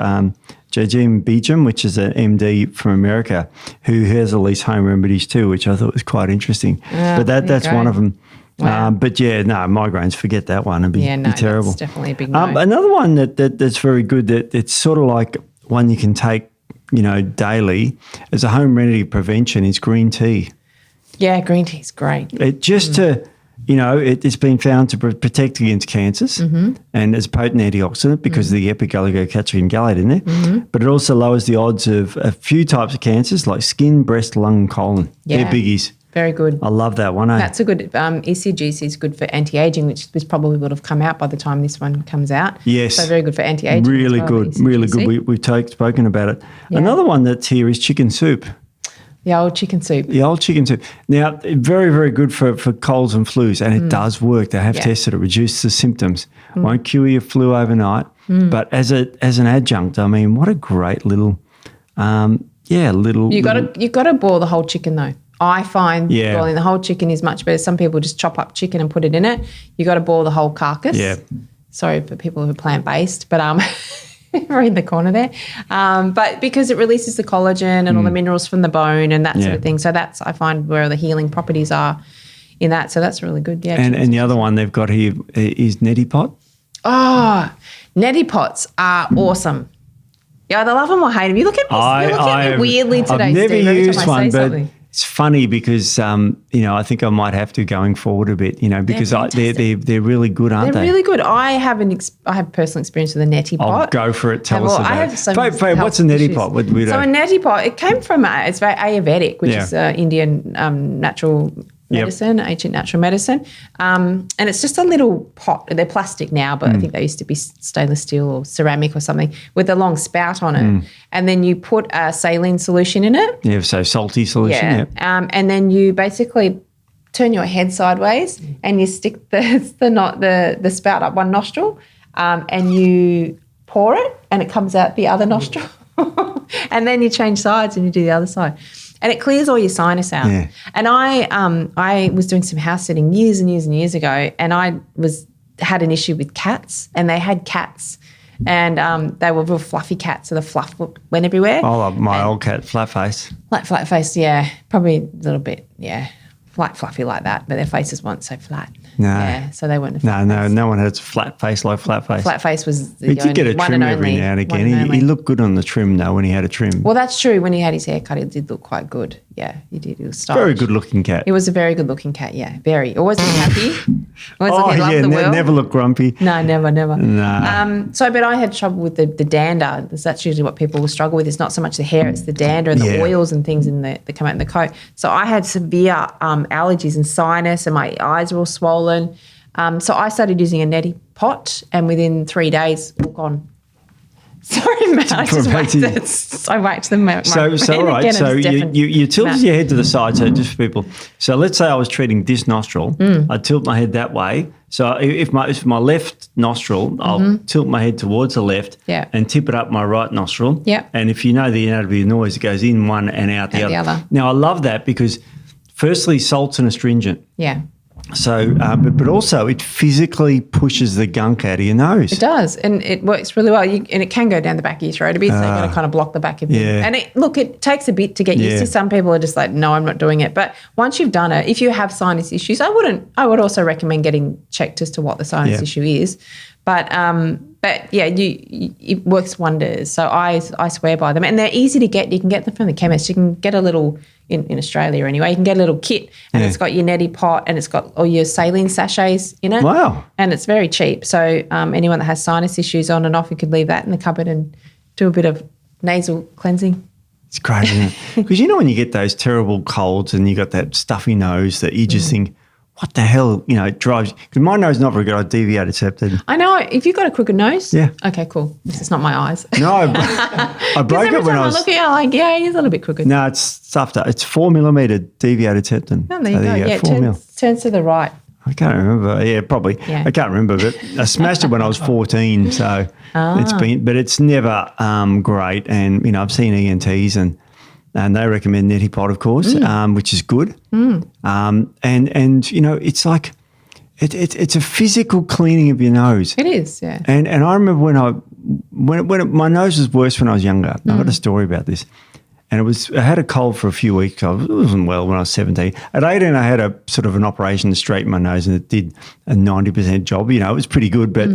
Jajim Beecham, which is an MD from America, who has all these home remedies too, which I thought was quite interesting. But that's one of them. Wow. Migraines, forget that one. It'd be terrible. That's definitely a big no. Another one that's very good, that it's sort of like one you can take daily as a home remedy prevention, is green tea. Yeah, green tea is great. It's been found to protect against cancers, and it's a potent antioxidant because of the epigallico-catechin gallate in there. But it also lowers the odds of a few types of cancers like skin, breast, lung, and colon. Yeah. They're biggies. Very good. I love that one. That's a good, ECGC is good for anti-aging, which probably would have come out by the time this one comes out. Yes. So very good for anti-aging. Really good, really good. We've spoken about it. Yeah. Another one that's here is chicken soup. The old chicken soup. Now, very, very good for colds and flus, and it does work. They have tested it, reduces the symptoms. Won't cure your flu overnight, but as an adjunct, I mean, what a great little, You got to boil the whole chicken though. I find boiling the whole chicken is much better. Some people just chop up chicken and put it in it. You got to boil the whole carcass. Yeah. Sorry for people who are plant-based, but we're in the corner there. But because it releases the collagen and all the minerals from the bone and that sort of thing. So that's, I find, where the healing properties are in that. So that's really good. Yeah. And the other one they've got here is neti pot. Oh, neti pots are awesome. Yeah, I love them or hate them. You look at me, weirdly today, I've never Steve, used one, but something. it's funny because I think I might have to going forward a bit, because they're really good, aren't they? They're really good. I have personal experience with a neti pot. I'll go for it. Tell us about it. What's a neti pot? So a neti pot, it came from it's very Ayurvedic, which is Indian natural medicine, ancient natural medicine. And it's just a little pot. They're plastic now, but I think they used to be stainless steel or ceramic or something with a long spout on it. And then you put a saline solution in it. Yeah, so salty solution. Yeah. And then you basically turn your head sideways and you stick the spout up one nostril and you pour it and it comes out the other nostril. And then you change sides and you do the other side. And it clears all your sinus out. Yeah. And I was doing some house sitting years and years and years ago, and I had an issue with cats, and they had cats, and they were real fluffy cats, so the fluff went everywhere. Oh, my old cat, Flatface. Like Flatface, yeah, probably a little bit, yeah, like fluffy like that, but their faces weren't so flat. No. Yeah, so they weren't. No one had a flat face like Flatface. Flatface was the He did get a trim every now and again. He looked good on the trim though when he had a trim. Well, that's true. When he had his hair cut, it did look quite good. Yeah, he did. He was stylish. Very good looking cat. He was a very good looking cat, yeah. Very. Always been happy. Always like he loved the world. Never looked grumpy. No, never. No. But I had trouble with the dander. That's usually what people will struggle with. It's not so much the hair, it's the dander and the oils and things that come out in the coat. So I had severe allergies and sinus, and my eyes were all swollen. So I started using a Neti pot, and within 3 days, all gone. Sorry, Matt, I whacked them. So all right. So you tilted your head to the side. So just for people. So let's say I was treating this nostril. I'd tilt my head that way. So if my left nostril, I'll tilt my head towards the left and tip it up my right nostril. Yeah. And if you know the anatomy of the noise, it goes in one and out the other. Now I love that because firstly, salt's an astringent. Yeah. So, but also it physically pushes the gunk out of your nose. It does, and it works really well. And it can go down the back of your throat a bit, so you've got to kind of block the back of it. Yeah. And it takes a bit to get used to. Some people are just like, no, I'm not doing it. But once you've done it, if you have sinus issues, I would also recommend getting checked as to what the sinus issue is. But yeah, it works wonders. So I swear by them, and they're easy to get. You can get them from the chemist. You can get a little in Australia anyway. You can get a little kit, and it's got your Neti pot, and it's got all your saline sachets in it. Wow! And it's very cheap. So anyone that has sinus issues on and off, you could leave that in the cupboard and do a bit of nasal cleansing. It's great, isn't it? Because you know when you get those terrible colds and you got that stuffy nose that you just think, what the hell, it drives. Because my nose is not very good. I deviated septum. I know. If you've got a crooked nose. Yeah. Okay, cool. This is not my eyes. No, I broke it when I was. Look at you, I'm like, yeah, he's a little bit crooked. No, it's stuffed up. It's 4 millimeter deviated septum. Oh, there you go. Yeah, it turns to the right. I can't remember. Yeah, probably. Yeah. I can't remember, but I smashed it when I was 14. So it's never great. And, I've seen ENTs and they recommend Neti pot, of course, which is good. And it's like it's a physical cleaning of your nose. It is, yeah. And I remember when my nose was worse when I was younger. I've got a story about this. And I had a cold for a few weeks. I wasn't well when I was 17. At 18, I had a sort of an operation to straighten my nose, and it did a 90% job. It was pretty good, but.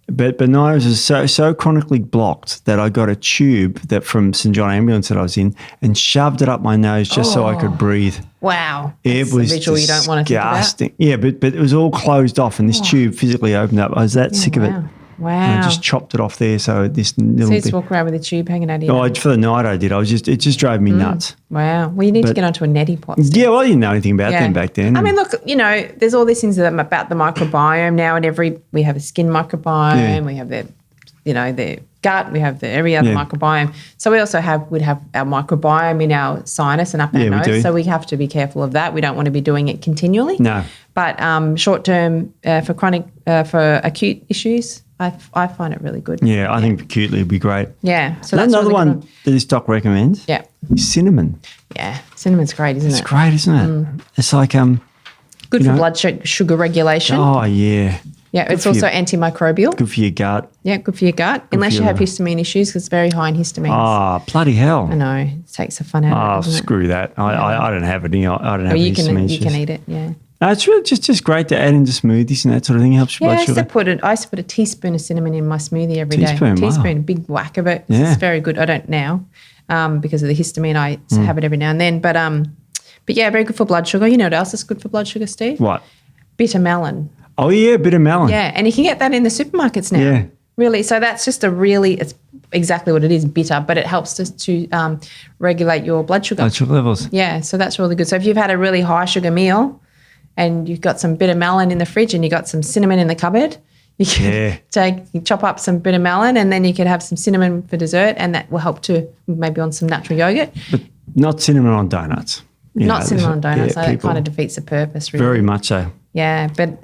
But my nose is so chronically blocked that I got a tube from St John ambulance that I was in and shoved it up my nose just so I could breathe. Wow. It was a visual you don't want to think about. Yeah, but it was all closed off and this tube physically opened up. I was that sick of it. Wow. And I just chopped it off there. So this little So you just walk around with a tube hanging out of your nose? For the night I did. It just drove me nuts. Wow. Well, you need to get onto a Neti pot. Yeah, well, I didn't know anything about them back then. I mean, look, there's all these things about the microbiome now, and we have a skin microbiome, we have the gut, we have every other microbiome. So we also would have our microbiome in our sinus and up our nose. So we have to be careful of that. We don't want to be doing it continually. No. But short term for chronic, for acute issues, I find it really good. Yeah, I think acutely would be great. Yeah. So that's another really one that this doc recommends. Yeah. Is cinnamon. Yeah. Cinnamon's great, isn't it? It's great, isn't it? It's like good for blood sugar regulation. Oh yeah. Yeah, it's also antimicrobial. Good for your gut. Yeah, good for your gut. Unless you have histamine issues, because it's very high in histamines. Oh, bloody hell. I know. It takes the fun out of it. Oh, screw that. I don't have any. I don't have histamine issues. You can eat it, yeah. No, it's really just great to add into smoothies and that sort of thing. Helps your blood sugar. I used to put a teaspoon of cinnamon in my smoothie every day. Teaspoon, big whack of it. Yeah. It's very good. I don't now because of the histamine. I have it every now and then. But yeah, very good for blood sugar. You know what else is good for blood sugar, Steve? What? Bitter melon. Oh, yeah, bitter melon. Yeah, and you can get that in the supermarkets now. Yeah. Really. So that's just it's exactly what it is, bitter, but it helps us to regulate your blood sugar. Blood sugar levels. Yeah, so that's really good. So if you've had a really high sugar meal and you've got some bitter melon in the fridge and you've got some cinnamon in the cupboard, you can chop up some bitter melon and then you can have some cinnamon for dessert, and that will help to maybe on some natural yogurt. But not cinnamon on donuts. Not cinnamon on donuts. So that kind of defeats the purpose, really. Very much so. Yeah, but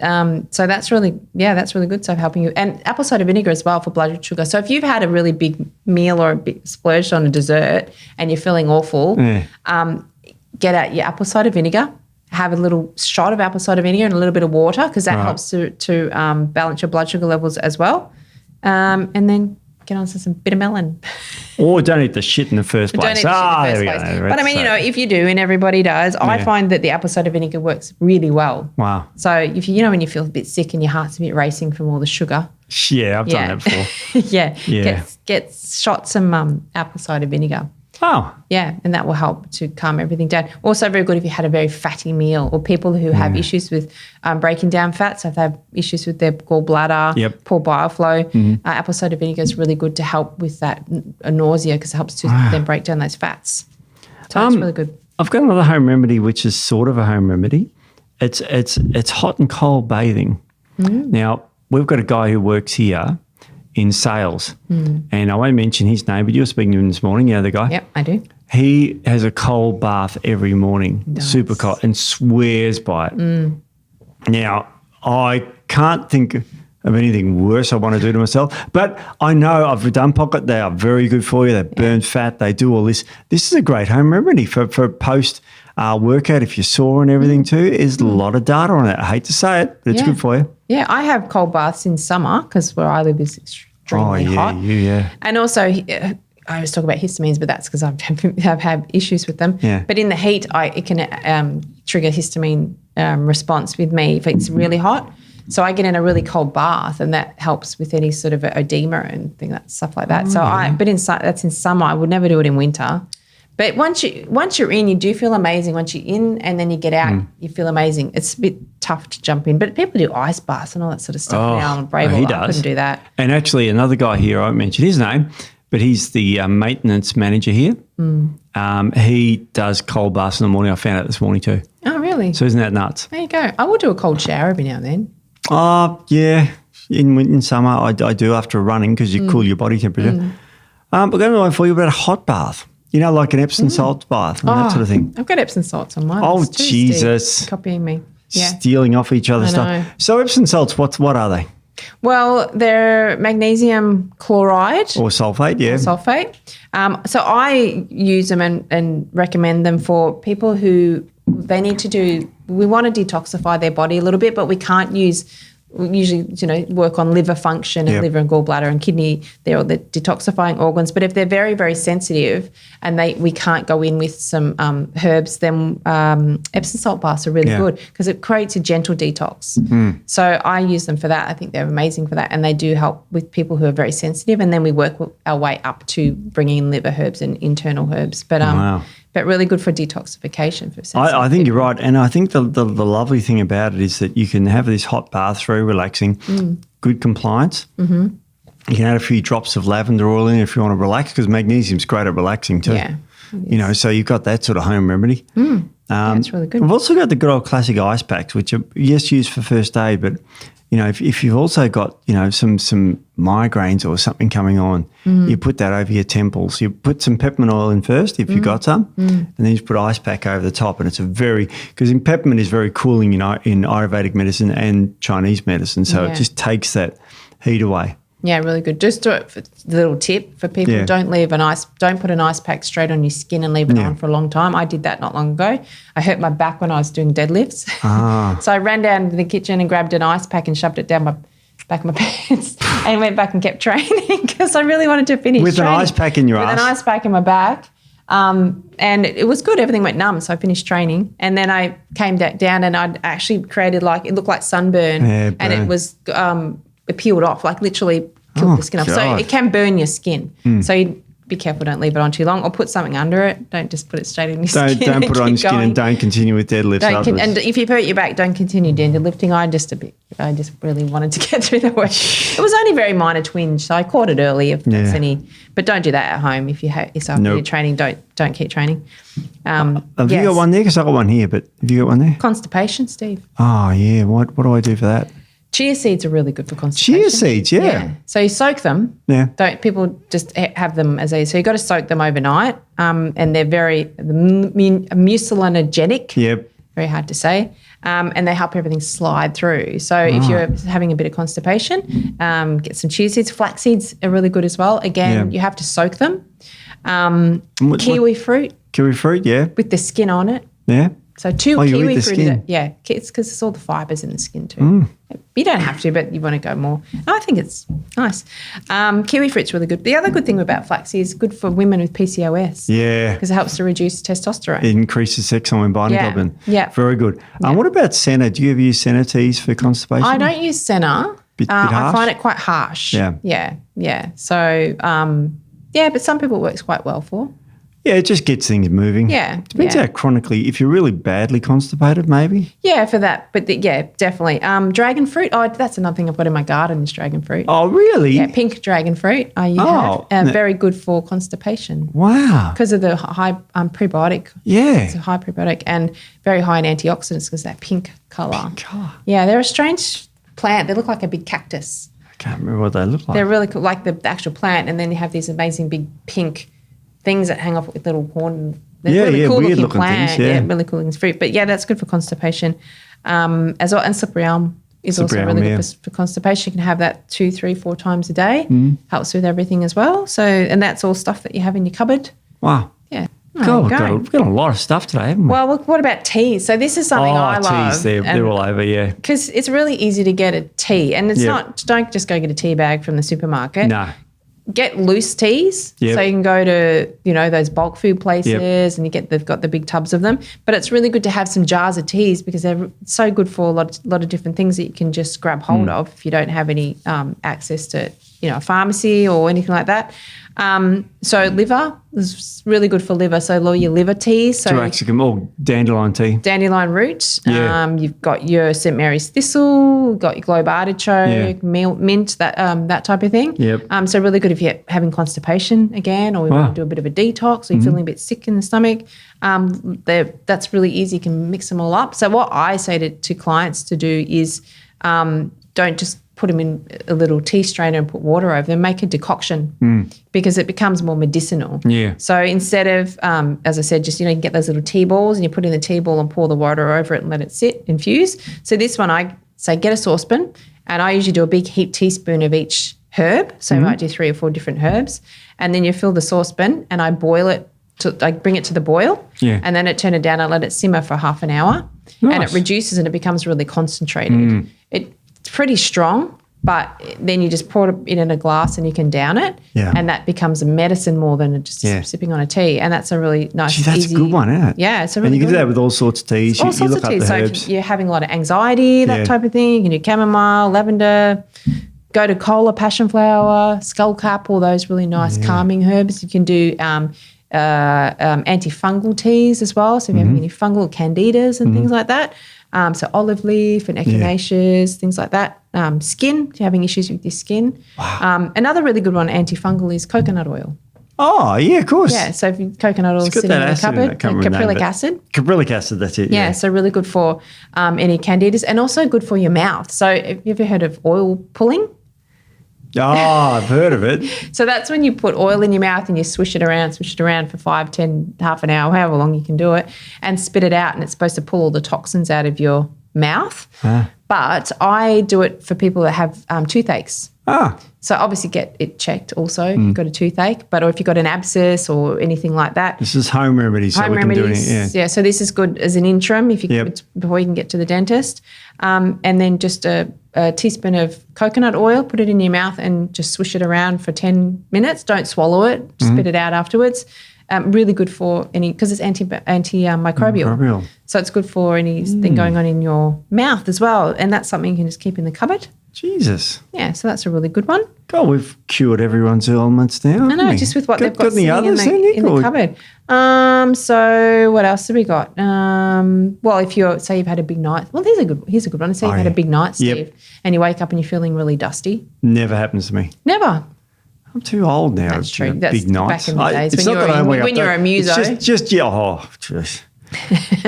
so that's really good. So helping you, and apple cider vinegar as well for blood sugar. So if you've had a really big meal or a big splurge on a dessert and you're feeling awful, get out your apple cider vinegar, have a little shot of apple cider vinegar and a little bit of water because that helps to balance your blood sugar levels as well. And then get on to some bitter melon. Or don't eat the shit in the first place. But I mean, if you do, and everybody does, I find that the apple cider vinegar works really well. Wow. So if when you feel a bit sick and your heart's a bit racing from all the sugar. Yeah, I've done that before. Get shot some apple cider vinegar. Oh. Yeah, and that will help to calm everything down. Also very good if you had a very fatty meal, or people who have issues with breaking down fat. So if they have issues with their gallbladder, poor bile flow, apple cider vinegar is really good to help with that nausea because it helps to then break down those fats. So it's really good. I've got another home remedy, which is sort of a home remedy. It's hot and cold bathing. Now, we've got a guy who works here in sales, and I won't mention his name, but you were speaking to him this morning, the guy. Yep, I do. He has a cold bath every morning, super cold, and swears by it. Now, I can't think of anything worse I want to do to myself, but I know I've done pocket. They are very good for you. They burn fat. They do all this. This is a great home remedy for post workout if you're sore and everything too. There's a lot of data on it. I hate to say it, but it's good for you. Yeah, I have cold baths in summer because where I live is extremely hot. And also, I always talk about histamines, but that's because I've had issues with them. Yeah. But in the heat, it can trigger histamine response with me if it's really hot. So I get in a really cold bath, and that helps with any sort of edema and stuff like that. That's in summer. I would never do it in winter. But once you're in, you do feel amazing. Once you're in and then you get out, you feel amazing. It's a bit tough to jump in, but people do ice baths and all that sort of stuff now. And brave, I couldn't do that. And actually, another guy here, I won't mention his name, but he's the maintenance manager here. He does cold baths in the morning. I found out this morning too. Oh, really? So isn't that nuts? There you go. I will do a cold shower every now and then. Oh, yeah. In summer, I do after running because you cool your body temperature. But going on for you about a hot bath. Like an Epsom salt bath and that sort of thing. I've got Epsom salts on mine. Oh, Jesus. Steve, copying me. Yeah. Stealing off each other's stuff. So Epsom salts, what are they? Well, they're magnesium chloride. Or sulfate, yeah. So I use them and recommend them for people who we want to detoxify their body a little bit, but we can't usually work on liver function and liver and gallbladder and kidney. They're all the detoxifying organs. But if they're very, very sensitive and we can't go in with some herbs, then Epsom salt baths are really good because it creates a gentle detox. So I use them for that. I think they're amazing for that, and they do help with people who are very sensitive. And then we work our way up to bringing in liver herbs and internal herbs. But but really good for detoxification for sensitive I think people. you're right. And I think the lovely thing about it is that you can have this hot bath, very relaxing, good compliance. You can add a few drops of lavender oil in if you want to relax because magnesium's great at relaxing too. Yeah. So you've got that sort of home remedy. That's really good. We've also got the good old classic ice packs, which are, used for first aid, but if you've also got, some migraines or something coming on, you put that over your temples. You put some peppermint oil in first if you've got some, and then you just put ice pack over the top. And it's because peppermint is very cooling, in Ayurvedic medicine and Chinese medicine. So it just takes that heat away. Yeah, really good. Just do it for the little tip for people. Don't put an ice pack straight on your skin and leave it on for a long time. I did that not long ago. I hurt my back when I was doing deadlifts. So I ran down to the kitchen and grabbed an ice pack and shoved it down my back of my pants and went back and kept training because I really wanted to finish With training. An ice pack in your ass? With an ice pack in my back. And it was good. Everything went numb, so I finished training. And then I came down and I'd actually created it looked like sunburn. Yeah, and it was it peeled off, literally killed the skin off. So it can burn your skin. So you be careful, don't leave it on too long or put something under it. Don't just put it straight in your skin. Don't put it on your skin and don't continue with deadlifts. And if you've hurt your back, don't continue deadlifting. I just really wanted to get through the work. It was only very minor twinge, so I caught it early if there's any. But don't do that at home. If you hurt yourself when you're training, don't keep training. Have you got one there? Because I got one here, but have you got one there? Constipation, Steve. Oh, yeah. What do I do for that? Chia seeds are really good for constipation. Chia seeds, yeah. So you soak them. Yeah. People just have them so you've got to soak them overnight. And they're very mucilinogenic. Yep. Very hard to say. And they help everything slide through. So if you're having a bit of constipation, get some chia seeds. Flax seeds are really good as well. Again, you have to soak them. Kiwi fruit. Kiwi fruit, yeah. With the skin on it. Yeah. So 2 Oh, you kiwi eat the fruit. skin. Yeah, it's because it's all the fibres in the skin too. You don't have to, but you want to go more. I think it's nice. Kiwi fruit's really good. The other good thing about flaxseed is good for women with PCOS. Yeah. Because it helps to reduce testosterone. It increases sex hormone binding globulin. Yeah. Very good. What about senna? Do you ever use senna teas for constipation? I don't use senna. Bit I harsh? find it quite harsh. Yeah. So, but some people it works quite well for. Yeah, it just gets things moving. Yeah. Depends how chronically, if you're really badly constipated, maybe. Yeah, for that. But definitely. Dragon fruit. Oh, that's another thing I've got in my garden is dragon fruit. Oh, really? Yeah, pink dragon fruit. Very good for constipation. Wow. Because of the high prebiotic. Yeah. It's a high prebiotic and very high in antioxidants because that pink colour. Pink colour. Yeah, they're a strange plant. They look like a big cactus. I can't remember what they look like. They're really cool, like the actual plant, and then you have these amazing big pink things that hang off with little horn. They're really cool weird looking plant. things, yeah. Really cool looking fruit. But yeah, that's good for constipation as well. And slippery elm is also really good for constipation. You can have that 2, 3, 4 times a day. Helps with everything as well. So, and that's all stuff that you have in your cupboard. Wow. Yeah. God, we've got a lot of stuff today, haven't we? Well, what about teas? So this is something I love. Teas, they're all over, yeah. Because it's really easy to get a tea. And it's not, don't just go get a tea bag from the supermarket. No. Get loose teas. So you can go to, those bulk food places and they've got the big tubs of them. But it's really good to have some jars of teas because they're so good for a lot of different things that you can just grab hold of if you don't have any access to, a pharmacy or anything like that. So liver is really good for liver. So all your liver teas. So Taraxacum, dandelion tea. Dandelion root. Yeah. You've got your St. Mary's thistle, got your globe artichoke, mint, that type of thing. Yep. So really good if you're having constipation again or you want to do a bit of a detox or you're feeling a bit sick in the stomach. That's really easy. You can mix them all up. So what I say to clients to do is don't just put them in a little tea strainer and put water over them, make a decoction because it becomes more medicinal. Yeah. So instead of, as I said, just, you can get those little tea balls and you put in the tea ball and pour the water over it and let it sit, infuse. So this one I say get a saucepan and I usually do a big heaped teaspoon of each herb. So I might do 3 or 4 different herbs and then you fill the saucepan and I boil it, I bring it to the boil and then I turn it down and let it simmer for half an hour and it reduces and it becomes really concentrated. It's pretty strong, but then you just pour it in a glass and you can down it and that becomes a medicine more than just sipping on a tea. And that's a really nice, that's easy. a good one, isn't it? Yeah, it's a really and you good can do that one. with all sorts of teas. All sorts look of teas. up the So herbs. if you're having a lot of anxiety, that type of thing, you can do chamomile, lavender, go to cola, passion flower, skullcap, all those really nice calming herbs. You can do antifungal teas as well. So if you're having any fungal candidas and things like that. So olive leaf and echinaceas, things like that. Skin, if you're having issues with your skin. Wow. Another really good one, antifungal, is coconut oil. Oh, yeah, of course. Yeah, so if coconut oil is sitting in the cupboard, caprylic acid. Caprylic acid, that's it. Yeah, so really good for any candidas and also good for your mouth. So have you ever heard of oil pulling? Oh, I've heard of it. So that's when you put oil in your mouth and you swish it around for 5, 10, half an hour, however long you can do it, and spit it out, and it's supposed to pull all the toxins out of your mouth. But I do it for people that have toothaches. So obviously get it checked also if you've got a toothache, or if you've got an abscess or anything like that. This is home remedies, so we can do it. Yeah, so this is good as an interim before you can get to the dentist. And then just a teaspoon of coconut oil, put it in your mouth and just swish it around for 10 minutes. Don't swallow it, spit it out afterwards. Really good for because it's antimicrobial. So it's good for anything going on in your mouth as well. And that's something you can just keep in the cupboard. Jesus. Yeah, so that's a really good one. God, we've cured everyone's ailments now. I know, just with what they've got sitting in the cupboard. So what else have we got? Well, if you've had a big night, here's a good one. Say you've had a big night, Steve, and you wake up and you're feeling really dusty. Never happens to me. Never. I'm too old now. That's true. That's big nights. back in the days when you're a muso. It's just jeez.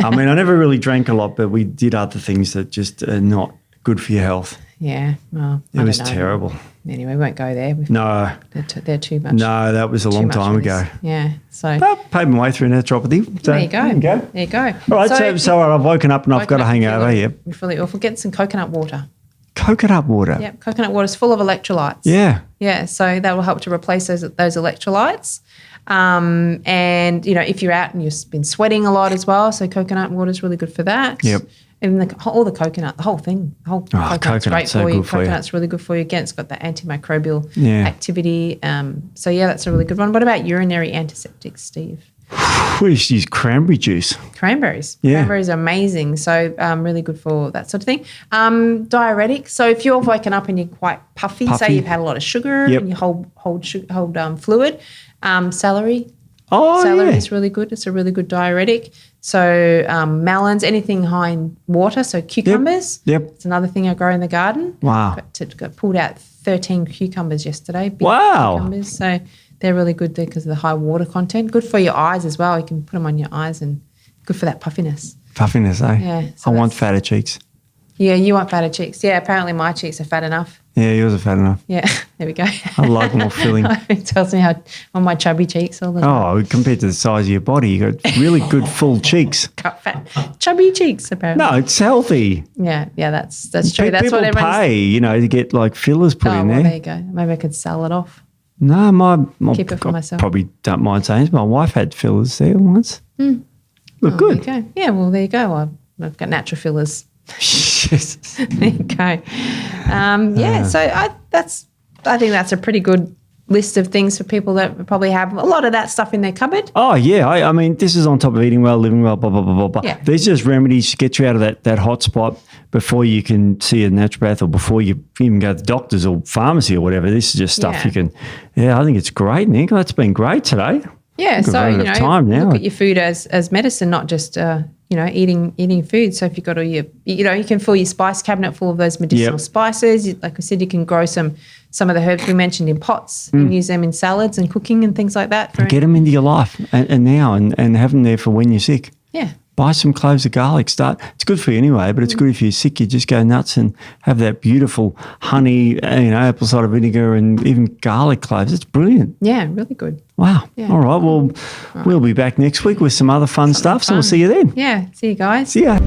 I mean, I never really drank a lot, but we did other things that just are not good for your health. Yeah, well, it was terrible. Anyway, we won't go there. No. They're too much. No, that was a long time ago. Yeah, so. But paid my way through naturopathy. So there you go. There you go. All right, so I've woken up and I've got a hangover. Yep. You're fully awful. Get some coconut water. Coconut water? Yep, coconut water is full of electrolytes. Yeah. Yeah, so that will help to replace those electrolytes. And, if you're out and you've been sweating a lot as well, so coconut water is really good for that. Yep. Even all the coconut, the whole thing, the whole coconut's great so for you. good for you. Coconut's really good for you. Again, it's got that antimicrobial Yeah. activity. So, that's a really good one. What about urinary antiseptics, Steve? We used to use cranberry juice. Cranberries. Yeah. Cranberries are amazing. So really good for that sort of thing. Diuretic. So if you're waking up and you're quite puffy. Say you've had a lot of sugar Yep. and you hold fluid, celery. Oh, Celery yeah. is really good. It's a really good diuretic. So melons, anything high in water. So cucumbers. Yep. It's another thing I grow in the garden. Wow. Got pulled out 13 cucumbers yesterday. Big Wow. cucumbers. So they're really good there because of the high water content. Good for your eyes as well. You can put them on your eyes and good for that puffiness. Puffiness, eh? Yeah, so I want that's- fatter cheeks. Yeah, you want fatter cheeks. Yeah, apparently my cheeks are fat enough. Yeah, yours are fat enough. Yeah, there we go. I like more filling. It tells me how on my chubby cheeks all the time. Oh, compared to the size of your body, you got really good full cheeks. Cut fat, chubby cheeks apparently. No, it's healthy. Yeah, that's true. That's People what everyone's. pay, to get like fillers put Oh, in well, there. there you go. Maybe I could sell it off. No, my Keep it for I myself. probably don't mind saying this. My wife had fillers there once. Look good. There you go. Yeah, well, there you go. I've got natural fillers. Jesus. There you go. So I think that's a pretty good list of things for people that probably have a lot of that stuff in their cupboard. Oh, yeah. I mean, this is on top of eating well, living well, blah, blah, blah, blah, blah. Yeah. These are just remedies to get you out of that hot spot before you can see a naturopath or before you even go to the doctors or pharmacy or whatever. This is just stuff Yeah. you can, I think it's great, Nick. That's been great today. Yeah, We've so run out of time now. look at your food as medicine, not just eating food. So if you've got all your, you can fill your spice cabinet full of those medicinal Yep. spices. Like we said, you can grow some of the herbs we mentioned in pots and use them in salads and cooking and things like that. Get them into your life and now and have them there for when you're sick. Yeah. Buy some cloves of garlic. It's good for you anyway, but it's good if you're sick. You just go nuts and have that beautiful honey, apple cider vinegar and even garlic cloves. It's brilliant. Yeah, really good. Wow. Yeah. All right. Well, we'll be back next week with some other fun stuff. So we'll see you then. Yeah, see you guys. See ya.